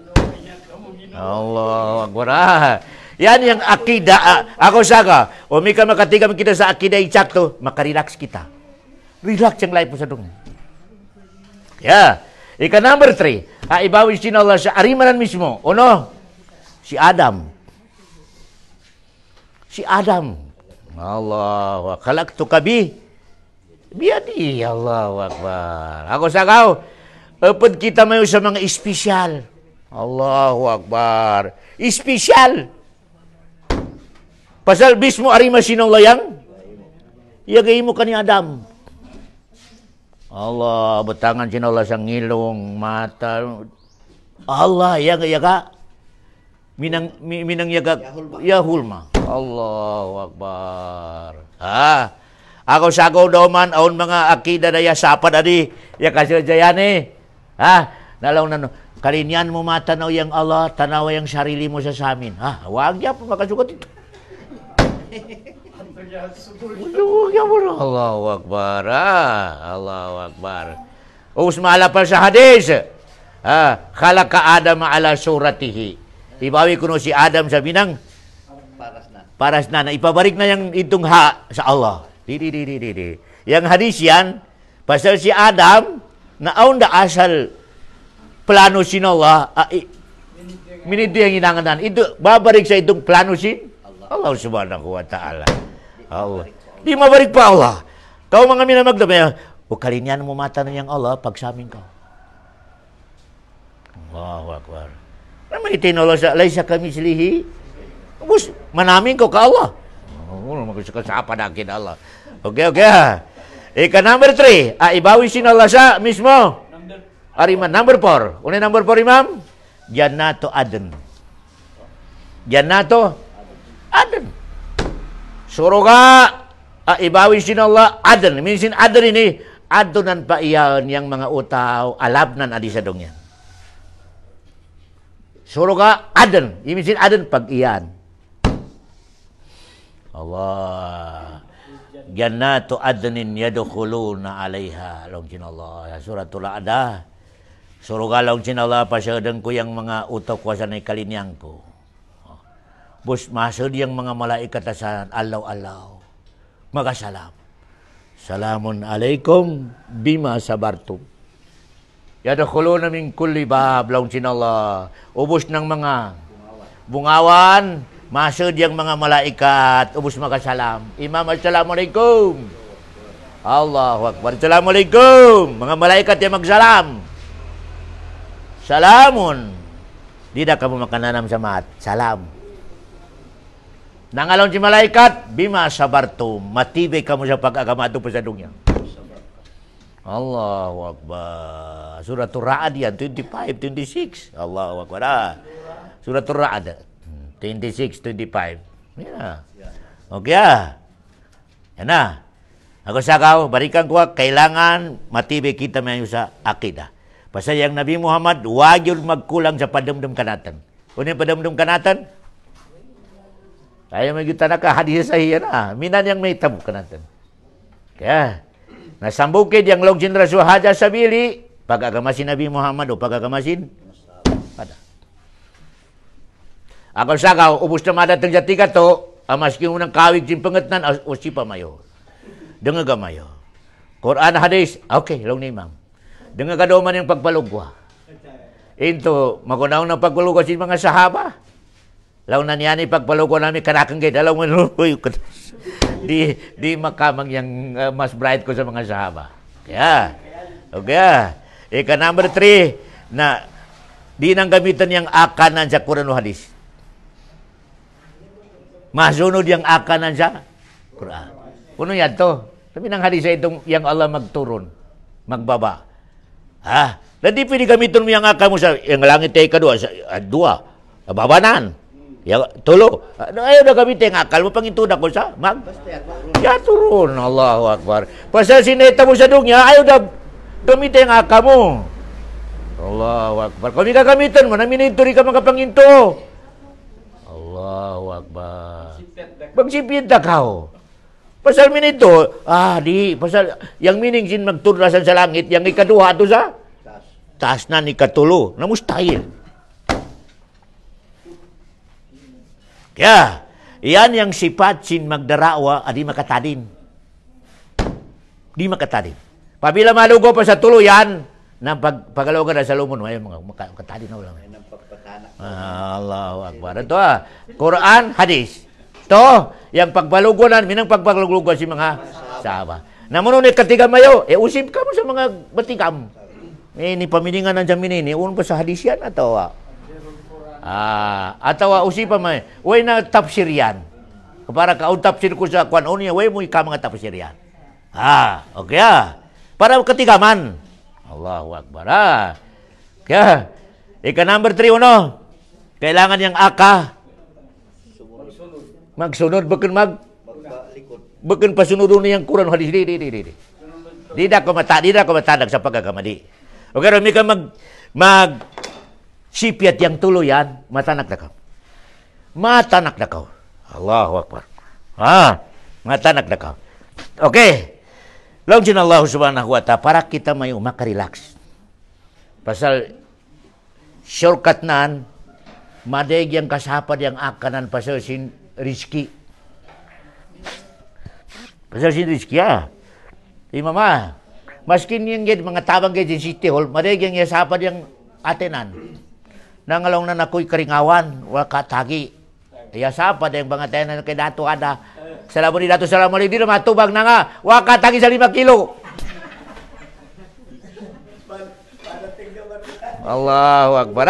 Allah Akbar. Yan yung akida. Ako saga, umika makatiga kita sa akida ichakto, makarelax kita. Relax yung life mo sa dungin. Ya. Ika number 3, ibawi sin Allah sa arimanan mismo. Uno, si Adam. Si Adam. Allah, khalaqtu kabi biyadi. Allahu Akbar. Ako sagaw, upod kita mayo sa mga espesyal. Allahu Akbar. Espesyal. Pasal bismo arima sin Allah yang yagay mo kani Adam. Allah, betangan sin Allah sang ngilong, mata. Allah, yaga. Minang yaga, yahulma. Allahu Akbar. Ako sagaw daw man, aun mga akida na yasapad adi, ya kasyajayani. Nalaw na, kalinyan mo matanaw yang Allah, tanaw yang sarili mo sa samin. Wag ya po makasugot ito. Allahu Akbar. Allahu Akbar. Usmala pa sa hadis. Khalaqa Adam ala suratihi. Ibawi kuno si Adam sa binang paras na ipabarik na yang itong sa Allah. Yang hadis yan, pasal si Adam na aun da asal plano sin Allah, minito yang inanganan. Itu babarik sa itong plano sin Allah Subhanahu wa Ta'ala. Allah. Di mabarik pa Allah. Kau mga minamagdamay, kalinyan mo mata na yang Allah pagsamin ka. Allahu Akbar. Naman itinolo sa laysa kami silihi. Bus, manamin ko ka Allah. Magkasapa na akin Allah. Okay. Ika number 3. Ibawi sin Allah sa mismo. Ariman. Number 4. Una number 4, Imam? Jannato Aden. Jannato Aden. Surga. Ibawi sin Allah Aden. Minsin Aden ini, adonan pa iyan yang mga utaw, alabnan adi sa dongyan. Surga Aden. Minsin Aden pag iyan. Allah. Jannatu adnin yadkhuluna 'alaiha. Long sin Allah. Suratul A'da. Surga long sin Allah pasadeng ko yang mga utaw kuasa na kalinyang ko. Bus masud yang mga malaikat asan alaw-alaw. Magasalam. Salamun alaikum bima sabartum. Yadkhuluna min kulli bab long sin Allah. Ubos ng mga bungawan. Masud yang mga malaikat, ubus makasalam. Imam, assalamualaikum. Allahu Akbar. Assalamualaikum. Mga malaikat yang magsalam. Salamun. Di na kamu makananam sa mat. Salam. Nangalon si malaikat, bima sabartum. Matibay kamu sa pag-agama ito pa sa dunya. Allahu Akbar. Suratul Ra'd yan, 25, 26. Allahu Akbar. Suratul Ra'd. 26, 25. Yeah. Okay Yan na. Ako sakaw, barikan ko, kailangan matibay kita mayo sa akida. Pasal yang Nabi Muhammad, wag yun magkulang sa padamdam kanatan. Kung yung padamdam kanatan, kaya may kita na ka, hadis sa hiya na. Minan yang may tabu kanatan. Kaya, nasambukid yang logjin rasul haja sabili, pag-agamasin Nabi Muhammad o pag-agamasin, pada. Ako sakaw, ubus na madatang jati ka to, maski unang kawig sin pangatnan, o si pamayo. Dengar gamayo. Quran hadis, okay, long ni Imam. Dengar ka man yung pagpalugwa. Into, magunaw ng pagpalugwa sin mga sahaba. Law na niyan pagpalugwa namin, kanakang gay, dalaw mo, di makamang yung mas bright ko sa mga sahaba. Kaya, okay. Ika number 3, na di nang gamitan yung akanan sa Quran o hadis. Masunod yung akanan sa Quran. Puno yan to. Sabi ng hadis itong yang Allah magturon, magbaba. Hindi pwede gamitin mo yung akan mo sa yung langit ay kadua, dua, babanan, tulo. Ayaw na gamitin yung akal mo, pangitunan ko sa ya turun. Allahu Akbar. Pasal sineta mo sa dunya, ayaw na gamitin yung akal mo. Allahu Akbar. Kami gagamitan mo, naminito rin ka makapanginto. Allahu Akbar. Magsipid na kao. Pasal minito, pasal, yang mining sin magturlasan sa langit, yang ikaduha to sa? Taas na ni katulo. Na mustahil. Kaya, yan yang sifat sin magdarawa, adi makatadin. Di makatadin. Pabila malugo pa sa tulo yan, na pagalogan na sa lumon, ay mga makatadin na ulang. Allahu Akbar. Ito Quran, hadis. Ito, yang pagbalugunan, minang pagbalugunan si mga sahaba. Namun ni katiga mayo, usip ka mo sa mga batikam. Ini paminingan ng jamin ini, unang pa sa hadis yan, atau usipan mo, way na tafsir yan. Para ka tafsir ko sa kuan unya, way mo ika mga tafsir yan. Okay para katiga man. Allahu Akbar. Kaya, number 3, kailangan yang aka magsunod, bukan pasunod yang Quran hadis di ko matadag sa pagkakamali. Okay, rami ka sipiat yang tuluyan, matanak na kau. Allahu Akbar. Matanak na kau. Okay. Launjin Allah subhanahu wa ta'ala para kita may makarelax. Pasal shortcut nan, madeg yang kasapad yang akanan pasal sin rizki. Pasal sin rizki mama, maskin yung mga tabang gaya City Hall, madeg yang yasapad yang atenan. Nangalong na nakoy karingawan, wakatagi. Yasapad yang mga atenan kay dato ada. Salamun di na matubag na nga, wakatagi sa 5 kilo. Allahu Akbar.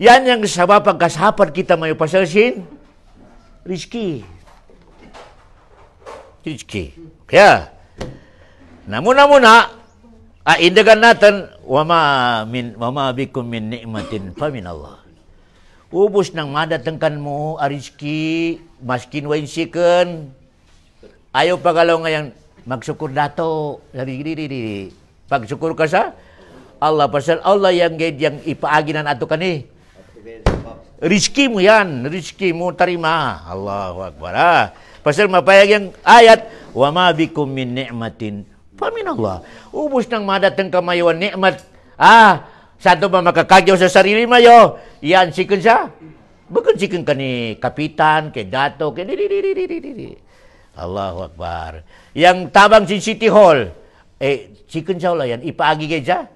Yan yang sabab pagkasapan kita may pasalsin. Rizki. Kaya, namuna, indagan natin, wama bikum min ni'matin fa min Allah. Ubus ng madatangkan mo, rizki, maskin wain siken. Ayaw pagalaw ngayon, magsyukur dato. Pagsyukur ka sa Allah, pasal Allah yang ipaaginan ato kani. Rizki mo yan, rizki mo tarima. Allahu Akbar. Pasal mapayag yang ayat, wa ma bikum min ni'matin fa min Allah. Ubus nang madatang kamayawan nikmat. Satu ba makakagyaw sa sarili mayo, yan siken siya. Bukan siken kani kapitan, kay dato, kay Allahu Akbar. Yang tabang si City Hall, siken siya wala yan, ipaagi kay siya.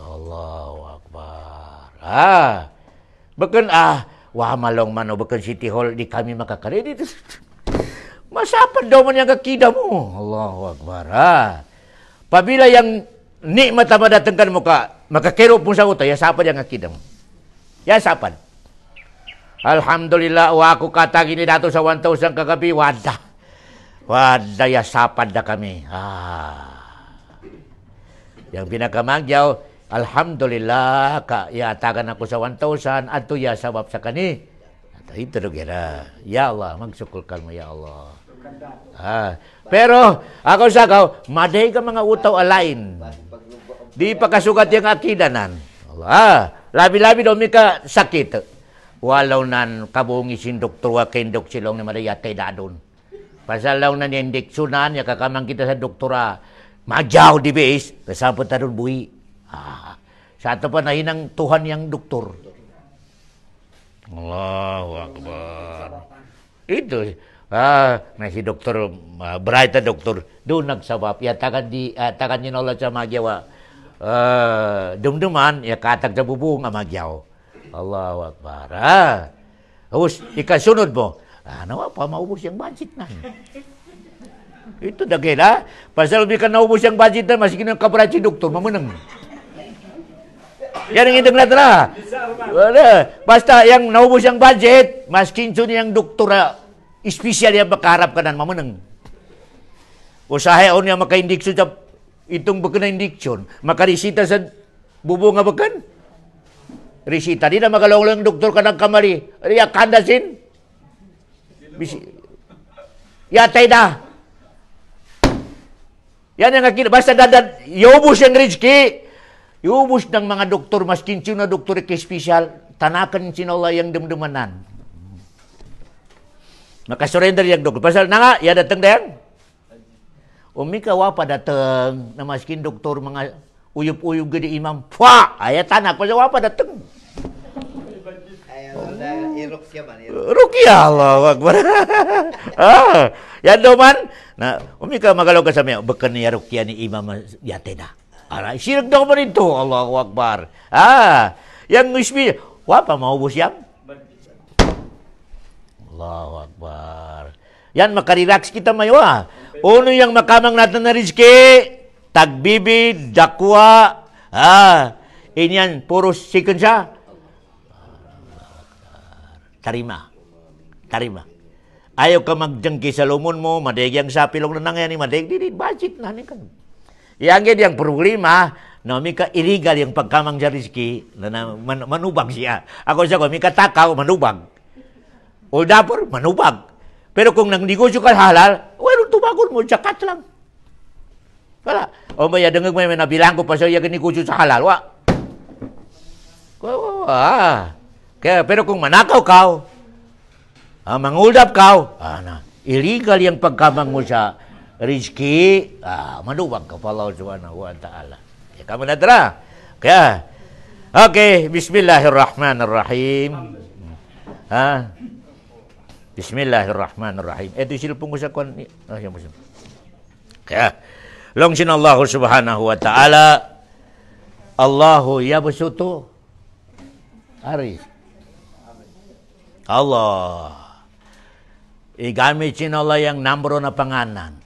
Allahu Akbar. Bukan malong mano, bukan City Hall, di kami makakaredit. Masapad daw man yung kakida mo. Allahu Akbar. Pabila yang nikmat na madatangkan mo ka, makakiro po sa uta, yasapan yung akida mo. Yasapan. Alhamdulillah, ako katagi ni dato sa 1,000 kagabi, wada, yasapan na kami. Yang pinakamagyaw, alhamdulillah, yatagan ako sa 1,000, at ya sabab sa kani. At ito na, ya Allah, magsukulkan mo, ya Allah. Pero, ako sakaw, maday ka mga utaw alain. Di pakasugat yung akidanan. Labi-labi daw may ka sakit. Walaw nan kabungi sin doktor wa kendok silong ni Maria kay dadon. Pasal law nan yung diksyonan, kakamang kita sa doktora, majaw di base, kasapot na doon buhi. Sa ato pa nahinang Tuhan yang doktor. Allahu Akbar. Ito, na si doktor, bright na doktor, doon nagsabap. Takan niya naulat sa magyawa. Dumduman, katag sa bubong ang magyaw. Allahu Akbar. Tapos, ikasunod mo, nawa pa, maubos yung budget na. Ito dagil, pasal di ka naubos yung budget na, masig ng kaparat si doktor, mamunang. Yan ang indang natin, basta yung naubos yung budget, maskin siya yung doktora, espesyal yung makaharap ka na, mamunang. Usahay o niya maka-indiksyon sa itong bakan na indiksyon, makarisita sa bubong nga bakan. Risita, di na magalong lang doktor ka ng kamari. Riyak kandasin. Yatay na. Yan ang akil. Basta dadan, yobus yung rizki. Iubos ng mga doktor, maskin sino na doktor ke special, tanakan sino Allah yang demdemanan. Maka-surrender yang doktor. Pasal na nga, ya datang din. Umikawa pa datang, na maskin doktor mga uyup-uyup gede imam. Pwa! Ayat tanak, pasal wa pa datang. Rukia Allah Akbar. Yan doman. Na, umika magalaw ka sa mga, baka niya rukia ni imam yatena. Aray, sirag daw man ito. Allahu Akbar. Yang ismi, wapa maubos yan? Allahu Akbar. Yan, makarelax kita mayo Uno yang makamang natin na rizki, tagbibi, dakwa, inyan, puro sikon siya. Tarima. Ayaw ka magjangki sa lumon mo, madagyang sa pilong na nangyari, madagdi, budget na kan. Yang yang problema, no, mika illegal yung pagkamang sa rizki, na manubag siya. Ako siya ko, mika takaw, manubag. O dapor, manubag. Pero kung nang negosyo ka halal, well, tumagon mo, jakat lang. Wala. O maya, dengag may nabilang ko pa siya yung negosyo sa halal, wa. Kaya, pero kung manakaw ka, mangulap ka, illegal yung pagkamang mo sa rizki, manubag ka pa Allah subhanahu wa ta'ala. Kaya ka manadra. Kaya, okay, bismillahirrahmanirrahim. Bismillahirrahmanirrahim. Ito yung silpong ko sa kwan. Kaya, longsin Allah subhanahu wa ta'ala, Allahu yabsutu ari. Allah. Igamit sin Allah yung number na panganan.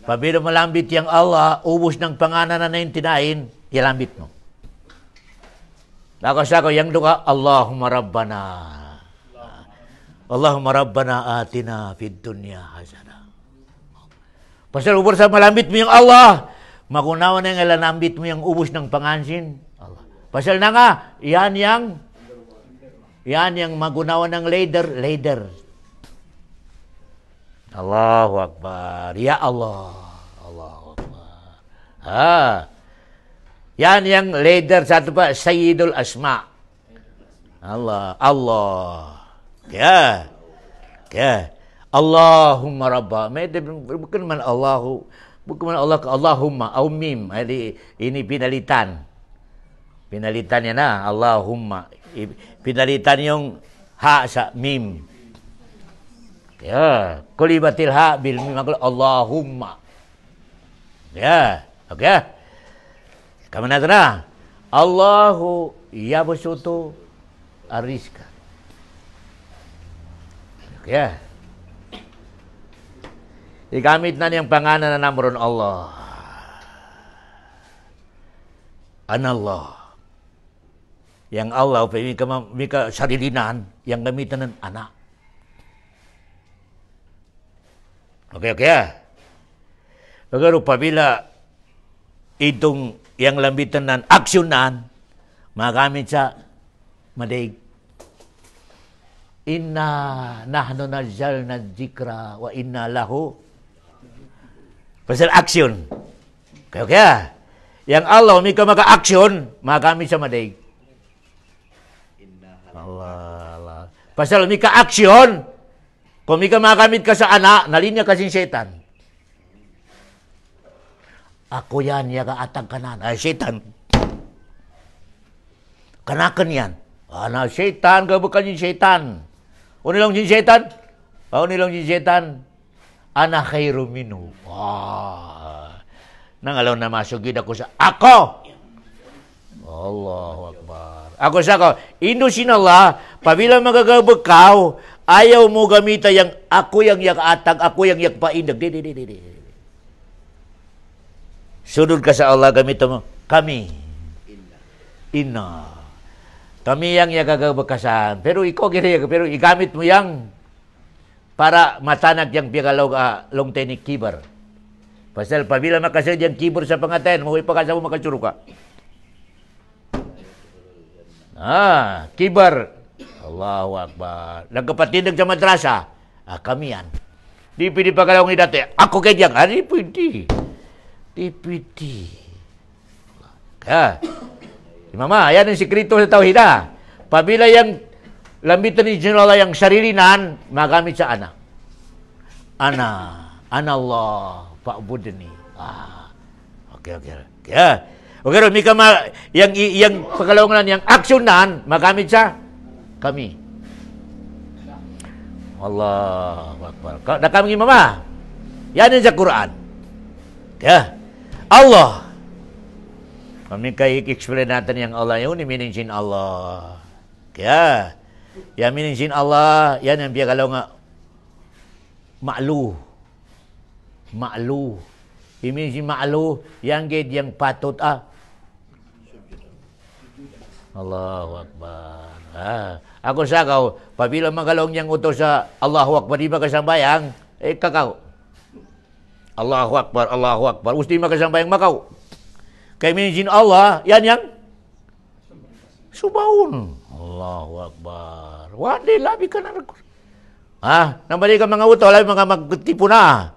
Pabila malambit yang Allah, ubos ng panganan na 99, ilambit mo. Nakasako yang doa, Allahumma Rabbana. Allahumma Rabbana atina fid dunya hasanah. Pasal ubos sa malambit mo yung Allah, magunawa na yung ilanambit mo yung ubos ng pangansin. Allah. Pasal na nga, yan yang magunawa ng lader. Allahu Akbar. Ya Allah. Allahu Akbar. Yan yang lader satu pa, Sayyidul Asma. Allah. Kaya. Allahumma Rabba. Bukan man Allah ka Allahumma. Au mim. Ini pinalitan. Pinalitan yan na. Allahumma. Pinalitan yung ha sa mim. Ya, kulibatil ha bil mim Allahumma. Ya, okay. Kamu na Allahu yabsutu arizqa. Okay. Igamit na niyang pangalan na namron Allah. Anallah. Yang Allah, mika sarilinan, yang gamitan ng anak. Okay. Pero pabila itong yang lambitan ng aksyonan, magamit sa madig. Inna nahnu nazzalna dzikra wa inna lahu. Pasal aksyon. Okay. Yang Allah, mika maka-aksyon, magamit sa madig. Allah. Pasal mika aksyon, kung mika makamit ka sa anak, nalinya kasing setan. Ako yan, yaga atang kanan. Ay, setan. Kanakan yan. Setan, kabukan yung setan. O nilang yung setan? Ana khairu minhu. Nangalaw na masugid ako sa ako. Allahu Akbar. Ako sa ako, Indosin Allah, pabila magagabakaw, ayaw mo gamita yang ako yang atag, ako yang paindag. Di. Sunod ka sa Allah, gamita mo, kami. Inna. Kami yang gagabakasan. Pero ikaw, pero igamit mo yang para matanag yang pigalaw long tenik kibar. Pasal pabila makasad yang kibar sa pangaten, mahuwi pa ka sa mo makachuro ka. Kibar. Allahu Akbar. Nagkapatindag sa madrasa. Kami yan. Di pwede pa kalawang idate. Ako kaya diyan. Di pwede. Ya. Mama, yan ang sikreto sa tauhid. Pabila yang lambitan ni Allah yang sarilinan, magamit sa ana. Ana Allah, fa'budni. Okay. Ya. Okay, mika yang pagkalungan yang aksyonan, magamit sa kami. Allahu Akbar. Dah kami mama. Yan ang sa Quran. Ya. Allah. Kami explain natin yang Allah yun, meaning sin Allah. Kaya, yang meaning sin Allah, yan yang biya kalau nga ma'lu. Meaning sin ma'lu, yang gid yang patut Allahu Akbar. Ako sa kau, pabila magalong yang utos sa Allahu Akbar, di ba kasambayang? Kakao. Allahu Akbar. Usti makasambayang makaw. Kay minjin Allah, yan yang subaun. Allahu Akbar. Wadi labi ka na. Nambali ka mga uto, labi mga magtipon na.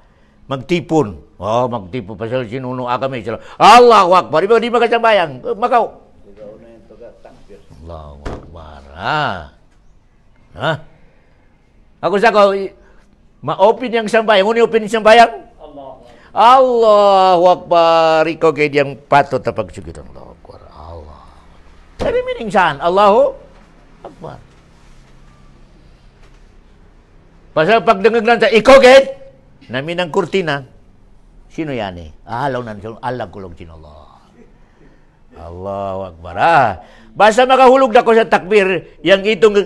Magtipon. Magtipon. Pasal sinuno kami. Allahu Akbar. Di ba kasambayang? Makaw. Allahu Akbar. Ako sa ko, ma-open yung sambayang. Muna open yung sambayang? Allahu Akbar. Ikaw kayo yang patut na pagsugitan. Allahu Akbar. Allah. Jadi meaning saan? Allahu Akbar. Pasal pagdengag lang sa ikaw kayo, namin ang kurtina. Sino yan eh? Alaw na. Allah kulong sino Allah. Allahu Akbar. Basta makahulog na ko sa takbir, yang itong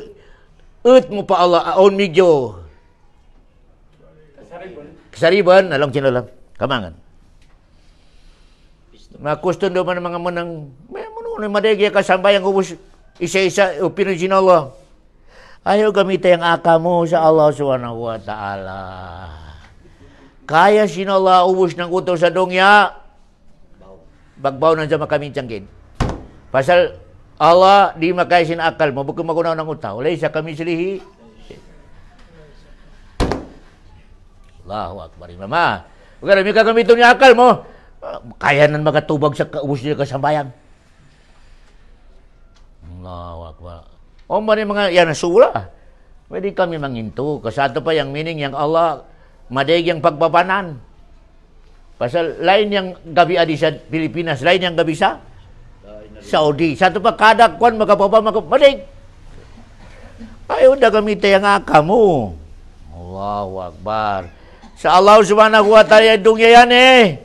ut mo pa Allah, aon medyo. Kasariban, along sino lang. Kamangan. Makuston do man mga manang may muno madegi kasambayang ubos isa-isa upin sin Allah. Ayaw gamitin ang aka mo sa Allah Subhanahu wa taala. Kaya sin Allah ubos ng utos sa dongya. Bagbaw na sa makamintsangkin. Pasal Allah di makay sin akal mo bukan magunaw ng utaw. Lay sa kami silihi. Allahu Akbar. Mama. Kaya may kagamiton niya akal mo. Kaya nan magatubag sa kaubos niya kasambayang. Allahu Akbar. O man mga yan sura. Pwede kami manginto. Kasato pa yung meaning yang Allah madeg yang pagbabanan. Pasal lain yang gabi adi sa Pilipinas, lain yang gabi sa Saudi. Satu pa kada kwan magababa madeg. Ayaw na gamitin yung aka mo. Allahu Akbar. Sa Allah Subhanahu wa taala dunya yan eh.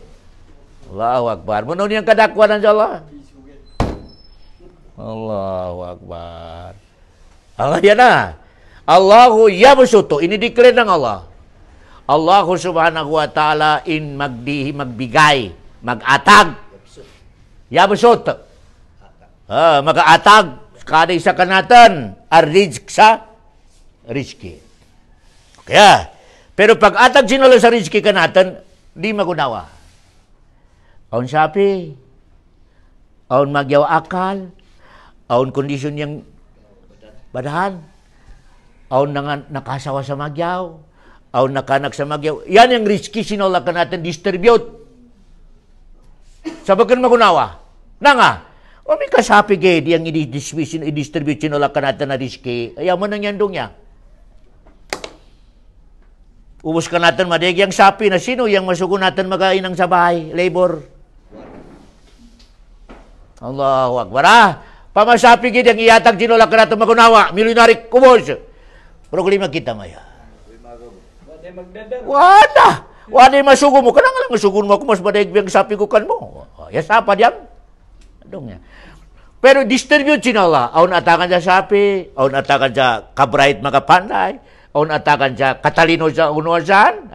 Allahu Akbar. Muno niyang kadakwanan sa Allah. Allahu Akbar. Allah yan na. Allahu yabsutu. Ini declare ng Allah. Allahu Subhanahu wa taala in magbigay, magatag. Yabsut. Mag-aatag kada isa kanatan ar-rizq sa rizki. Kaya pero pag atag sinula sa rizki ka natin, di magunawa. Aun sapi, aun magyaw akal, aun kondisyon yang badahan, aun nakasawa sa magyaw, aun nakanak sa magyaw. Yan yung rizki sinula ka natin distribute. Sabagan magunawa. Nanga, o may kasapi gay, yang i-distribute sinula ka natin na rizki, ayaw mo nang yandong niya. Ubus ka natin madegi ang sapi na sino yang masuko natin magainang sa bahay, labor. Allahu Akbar. Pamasapi gid yang iatag sinula ka natin magunawa, milyonary ubos. Problema kita maya. Wala masuko mo, kanang lang masuko mo ako mas madegi ang sapi ko kan mo. Ya sapa diyan. Adong ya. Pero distribute sinula, aun atakan sa sapi, aun atakan sa kabright mga panday. Aun atakan siya, katalino siya unuasan,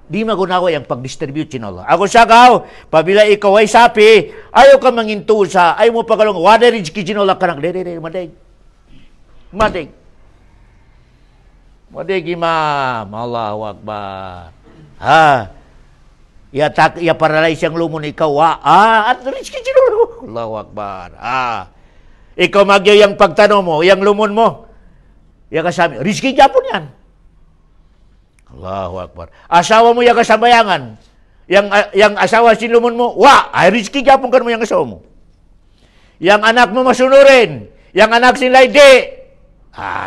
di magunawa yung pag-distribute sin Allah. Ako sa kao, pabila ikaw ay sapi, ayaw ka manginto sa, ayaw mo pagalong, wada rin sin Allah ka nang, madeg. Madeg, imam, Allahu Akbar. Iya paralay siyang lumon ikaw, at rin sin Allah, Allahu Akbar. Ikaw magyaw yung pagtanong mo, yung lumon mo, ya kasami, rizki Japon yan. Allahu Akbar. Asawa mo ya kasambayangan. Yang asawa sinumun mo, wah, ay rizki gyapon kan mo yang asawa mo. Yang anak mo masunurin, yang anak silay di.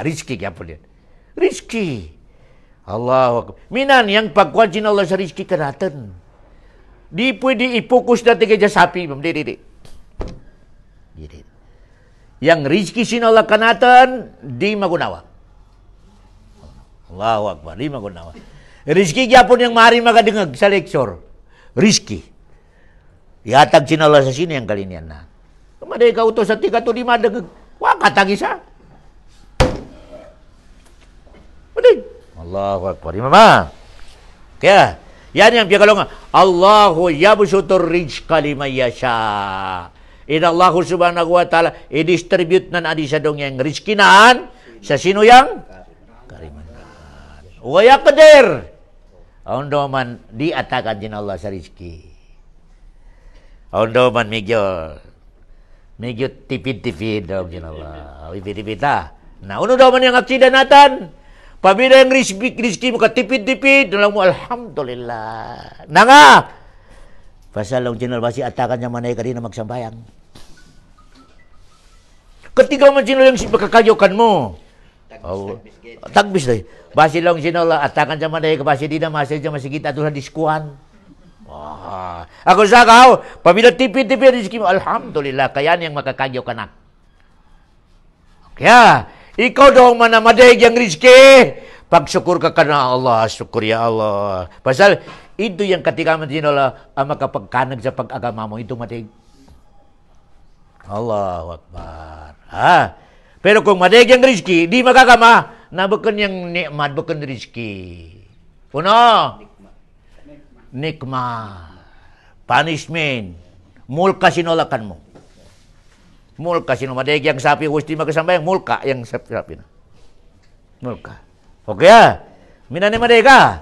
Rizki gyapon yan. Rizki. Allah. Minan yang pagkuhan Allah sa rizki ka natin. Di pwede ipokus natin kaya sapi, ma'am. Di. Yang rizki sinala ka natin, di magunawa. Allahu Akbar, di magunawa. Rizki gyapon yang mari magadingag sa lecture. Rizki. Ihatag sinala sa sino yung kalinian na. Kumaday ka utos sa tika to di madagag. Wakatag isa. Maday. Allahu Akbar. Mama. Kaya, yan yung piyakalong Allahu yabsutur rizqa liman yasha. Inallahu subhanahu wa ta'ala i-distribute na adi sa dong yang rizkinaan sa sino yang? Karimanan. Waya kader. Aundo man di atakan din Allah sa rizki. Aundo man medyo tipid-tipid daw din Allah. Tipid-tipid ta. Nah, uno daw man yung aksida natin. Pabila yang rizki mo ka tipid-tipid, dalang mo alhamdulillah. Nanga! Pasalong jinal basi atakan niya manay ka rin na magsambayang. Ketika man sinol yung makakayokan mo. Tagbis day. Basi lang sinol atakan niya manay ka basi di na masay niya masigit ato sa diskuhan. Ako sa kao, pabila tipid-tipid rizki mo, alhamdulillah, kaya niyang makakayokan na. Kaya, ikaw daw manamaday yung rizki. Pagsyukur ka na Allah, syukur ya Allah. Pasal, ito yung katika man sinula ang makapagkanag sa pag-agama mo. Ito madig. Allahu Akbar. Pero kung madig yung rizki, di magagama. Nabukan yung ni'mad, bukan rizki. Puno. Nikma. Punishment. Mulka sinulakan mo. Mulka madig yung sapi, gusti magasambayang, mulka yung sapi na. Mulka. Okay minani madega.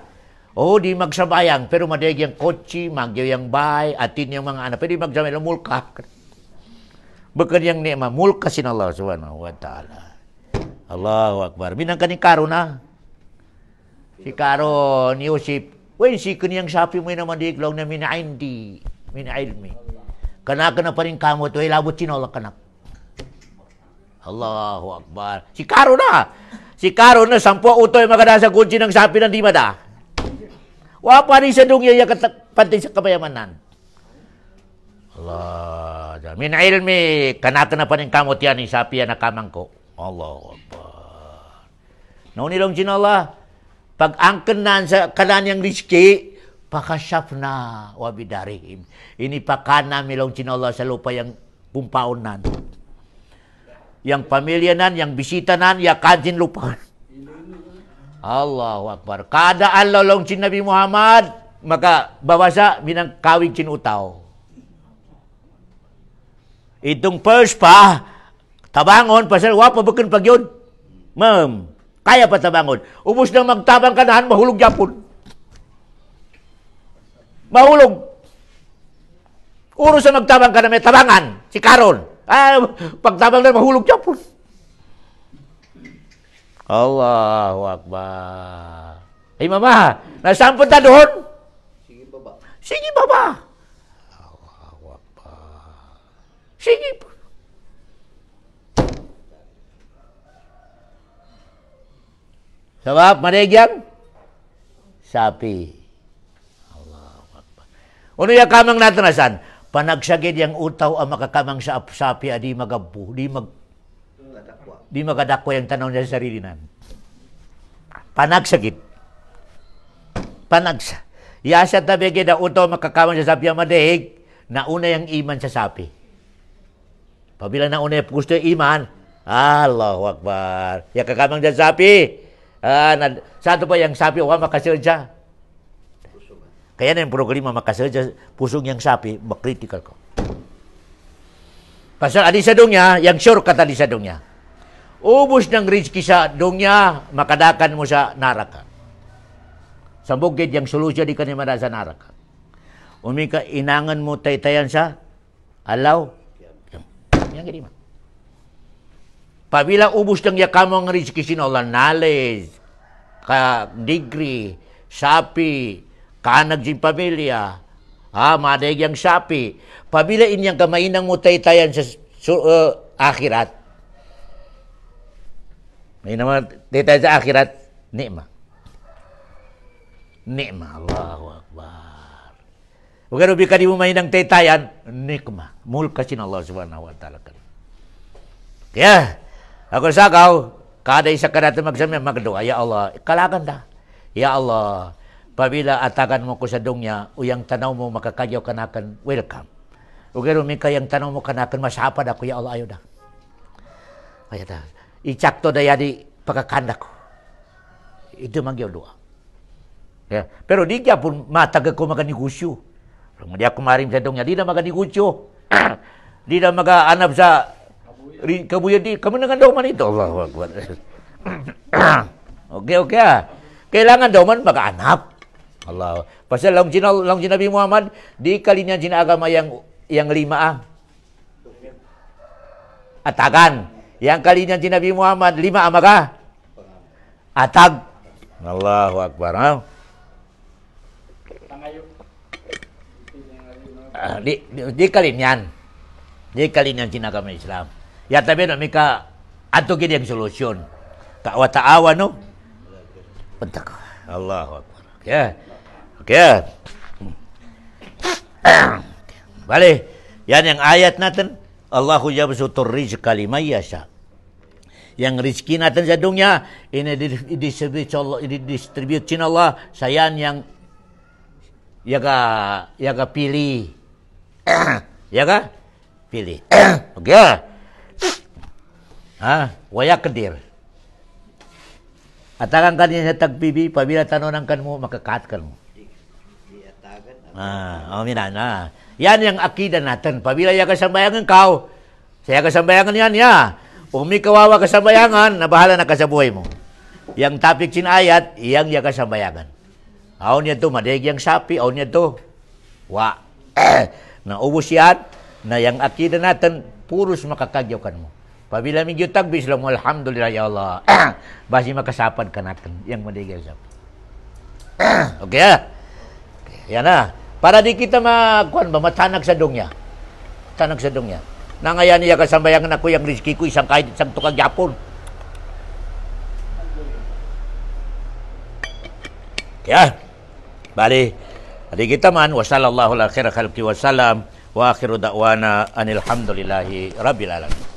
Di magsabayang, pero madega yung kotse, magyaw yung bay, atin yung mga anak, pwede magsabayang mulka. Bukan yang ni'mah, mulka sin Allah subhanahu wa ta'ala. Allahu Akbar. Minang kaning karo na. Si karo ni Yusip, si kaniyang sapi mo naman diglaw na minaindi, minailmi. Kanaka na pa rin kamot, labot sin Allah kanak. Allahu Akbar. Si karo na. Si karo na, 10 utoy magada sa kutsi ng sapi ng di mada. Wapa rin sa dungya yung pantay sa kabayamanan. Allah. Min ilmi, kanaka na pa rin kamot yan, sapi yan na kamang ko. Allahu Akbar. Naunilong sin Allah, pag angken na sa kananyang rizki, pakasyaf na wabidarihim. Ini pakana milong sin Allah sa lupa yung pumpaon nan. Yang pamilya nan, yang bisita nan, ya kajin lupa. Allahu Akbar. Kadaan lolong sin Nabi Muhammad, maka babasa minang kawig sin utaw. Itong first pa, tabangon, pasal wapa bukan pag yun. Ma'am, kaya pa tabangon. Ubus nang magtabang kanahan, mahulog yapon. Mahulog. Uro sa magtabang ka na may tabangan, si Karon. Pagtabang na mahulog yapon. Allahu Akbar. Ay mama, nasampun ta doon? Sige baba. Sige baba. Allahu Akbar. Sige po. Sabab, manegyang? Sapi. Allahu Akbar. Ano yung kamang natanasan? Panagsagid yang utaw ang makakamang sa sapi adi magabu, di magadakwa yung tanaw niya sa sarili nan. Panagsagid. Panagsa. Yasa tabi kida utaw makakamang sa sapi ang madehig, nauna yung iman sa sapi. Pabila nauna yung gusto yung iman, Allahu Akbar. Yung kakamang sa sapi, sa ito pa yung sapi, makasunod siya. Kaya na yung programa makasadya pusong yang sapi, makritikal ko. Pasal adi sa dongya, yang shortcut adi sa dongya. Ubus ng rizki sa dongya, makadakan mo sa naraka. Sambugid yang solusyon di kanima sa naraka. Umika, inangan mo taytayan sa alaw. Yang gini ma. Pabila ubus ng yakamang rizki sinola, knowledge, degree, sapi, kanag sin pamilya, Maday yang sapi. Pabila inyang kamainang mo taytayan sa akhirat. May naman taytayan sa akhirat, nikma. Nikma, Allahu Akbar. Huwag ka di mo mainang taytayan, nikma. Mulkasin Allah subhanahu wa ta'ala. Kaya, ako sakaw, kada isa ka natin magsamya, magdoa, ya Allah, kalakan da. Ya Allah, pabila atakan mo ko sa dunya, uyang tanaw mo makakagyaw kanakan, welcome. Ugero mi kayang tanaw mo kanakan, masapad ako, ya Allah, ayo da. Kaya da, itsakto da yadi pagkakanda ko. Ito magyaw doa. Ya. Pero di kaya pun matag ako maganegosyo. Kung di ako marim sa dunya, di na maganegosyo. Di na mag-anap sa kabuyan di. Kamu na nga daw man ito. Allahu Akbar. Okay. Kailangan daw man mag-anap. Allah. Pasal lang sinabi Muhammad, di kalinya agama yang lima atagan. Yang kalinya sinabi Muhammad, 5 maka atag. Allahu Akbar. Di kalinyan. Di kalinyan agama Islam. Ya tapi no mika ato gid yang solusyon. Wa ta'awanu. Pentak. Allahu Akbar. Okay. Balik. Yan yang ayat natin. Allahu yabsutur rizqa liman yasha. Yang rezeki natin sa dunia ini didistributin Allah. Sayan yang yaga pilih. Yaga pilih. Okay. Waya kedir. Atakan kanina sa tagbibi, pabila tanonan kan mo, makakaat kan mo. Minan. Yan yung akida natin. Pabila ya kasambayangan kau, saya kasambayangan yan, ya. Umi kawawa kasambayangan, nabahala na kasabuhay mo. Yang topik sin ayat, yang ya kasambayangan. Aon niya to, madig yang sapi, aon niya to. Naubos yan, na yung akida natin, puros makakagyaw kan mo. Pabila minggu tagbis lang mo, alhamdulillah ya Allah. Basi makasapad ka natin. Yang madigay sa. Okay. Yan na. Para di kita matanag sa dunya. Tanag sa dunya. Nangayan niya kasambayangan ako yung rizki ko, isang kahit isang tukag yapon. Kaya, bali, adi kita man, wa sallallahu ala khaira khalqi wa salam, wa akhiru da'wana anilhamdulillahi rabbil alamin.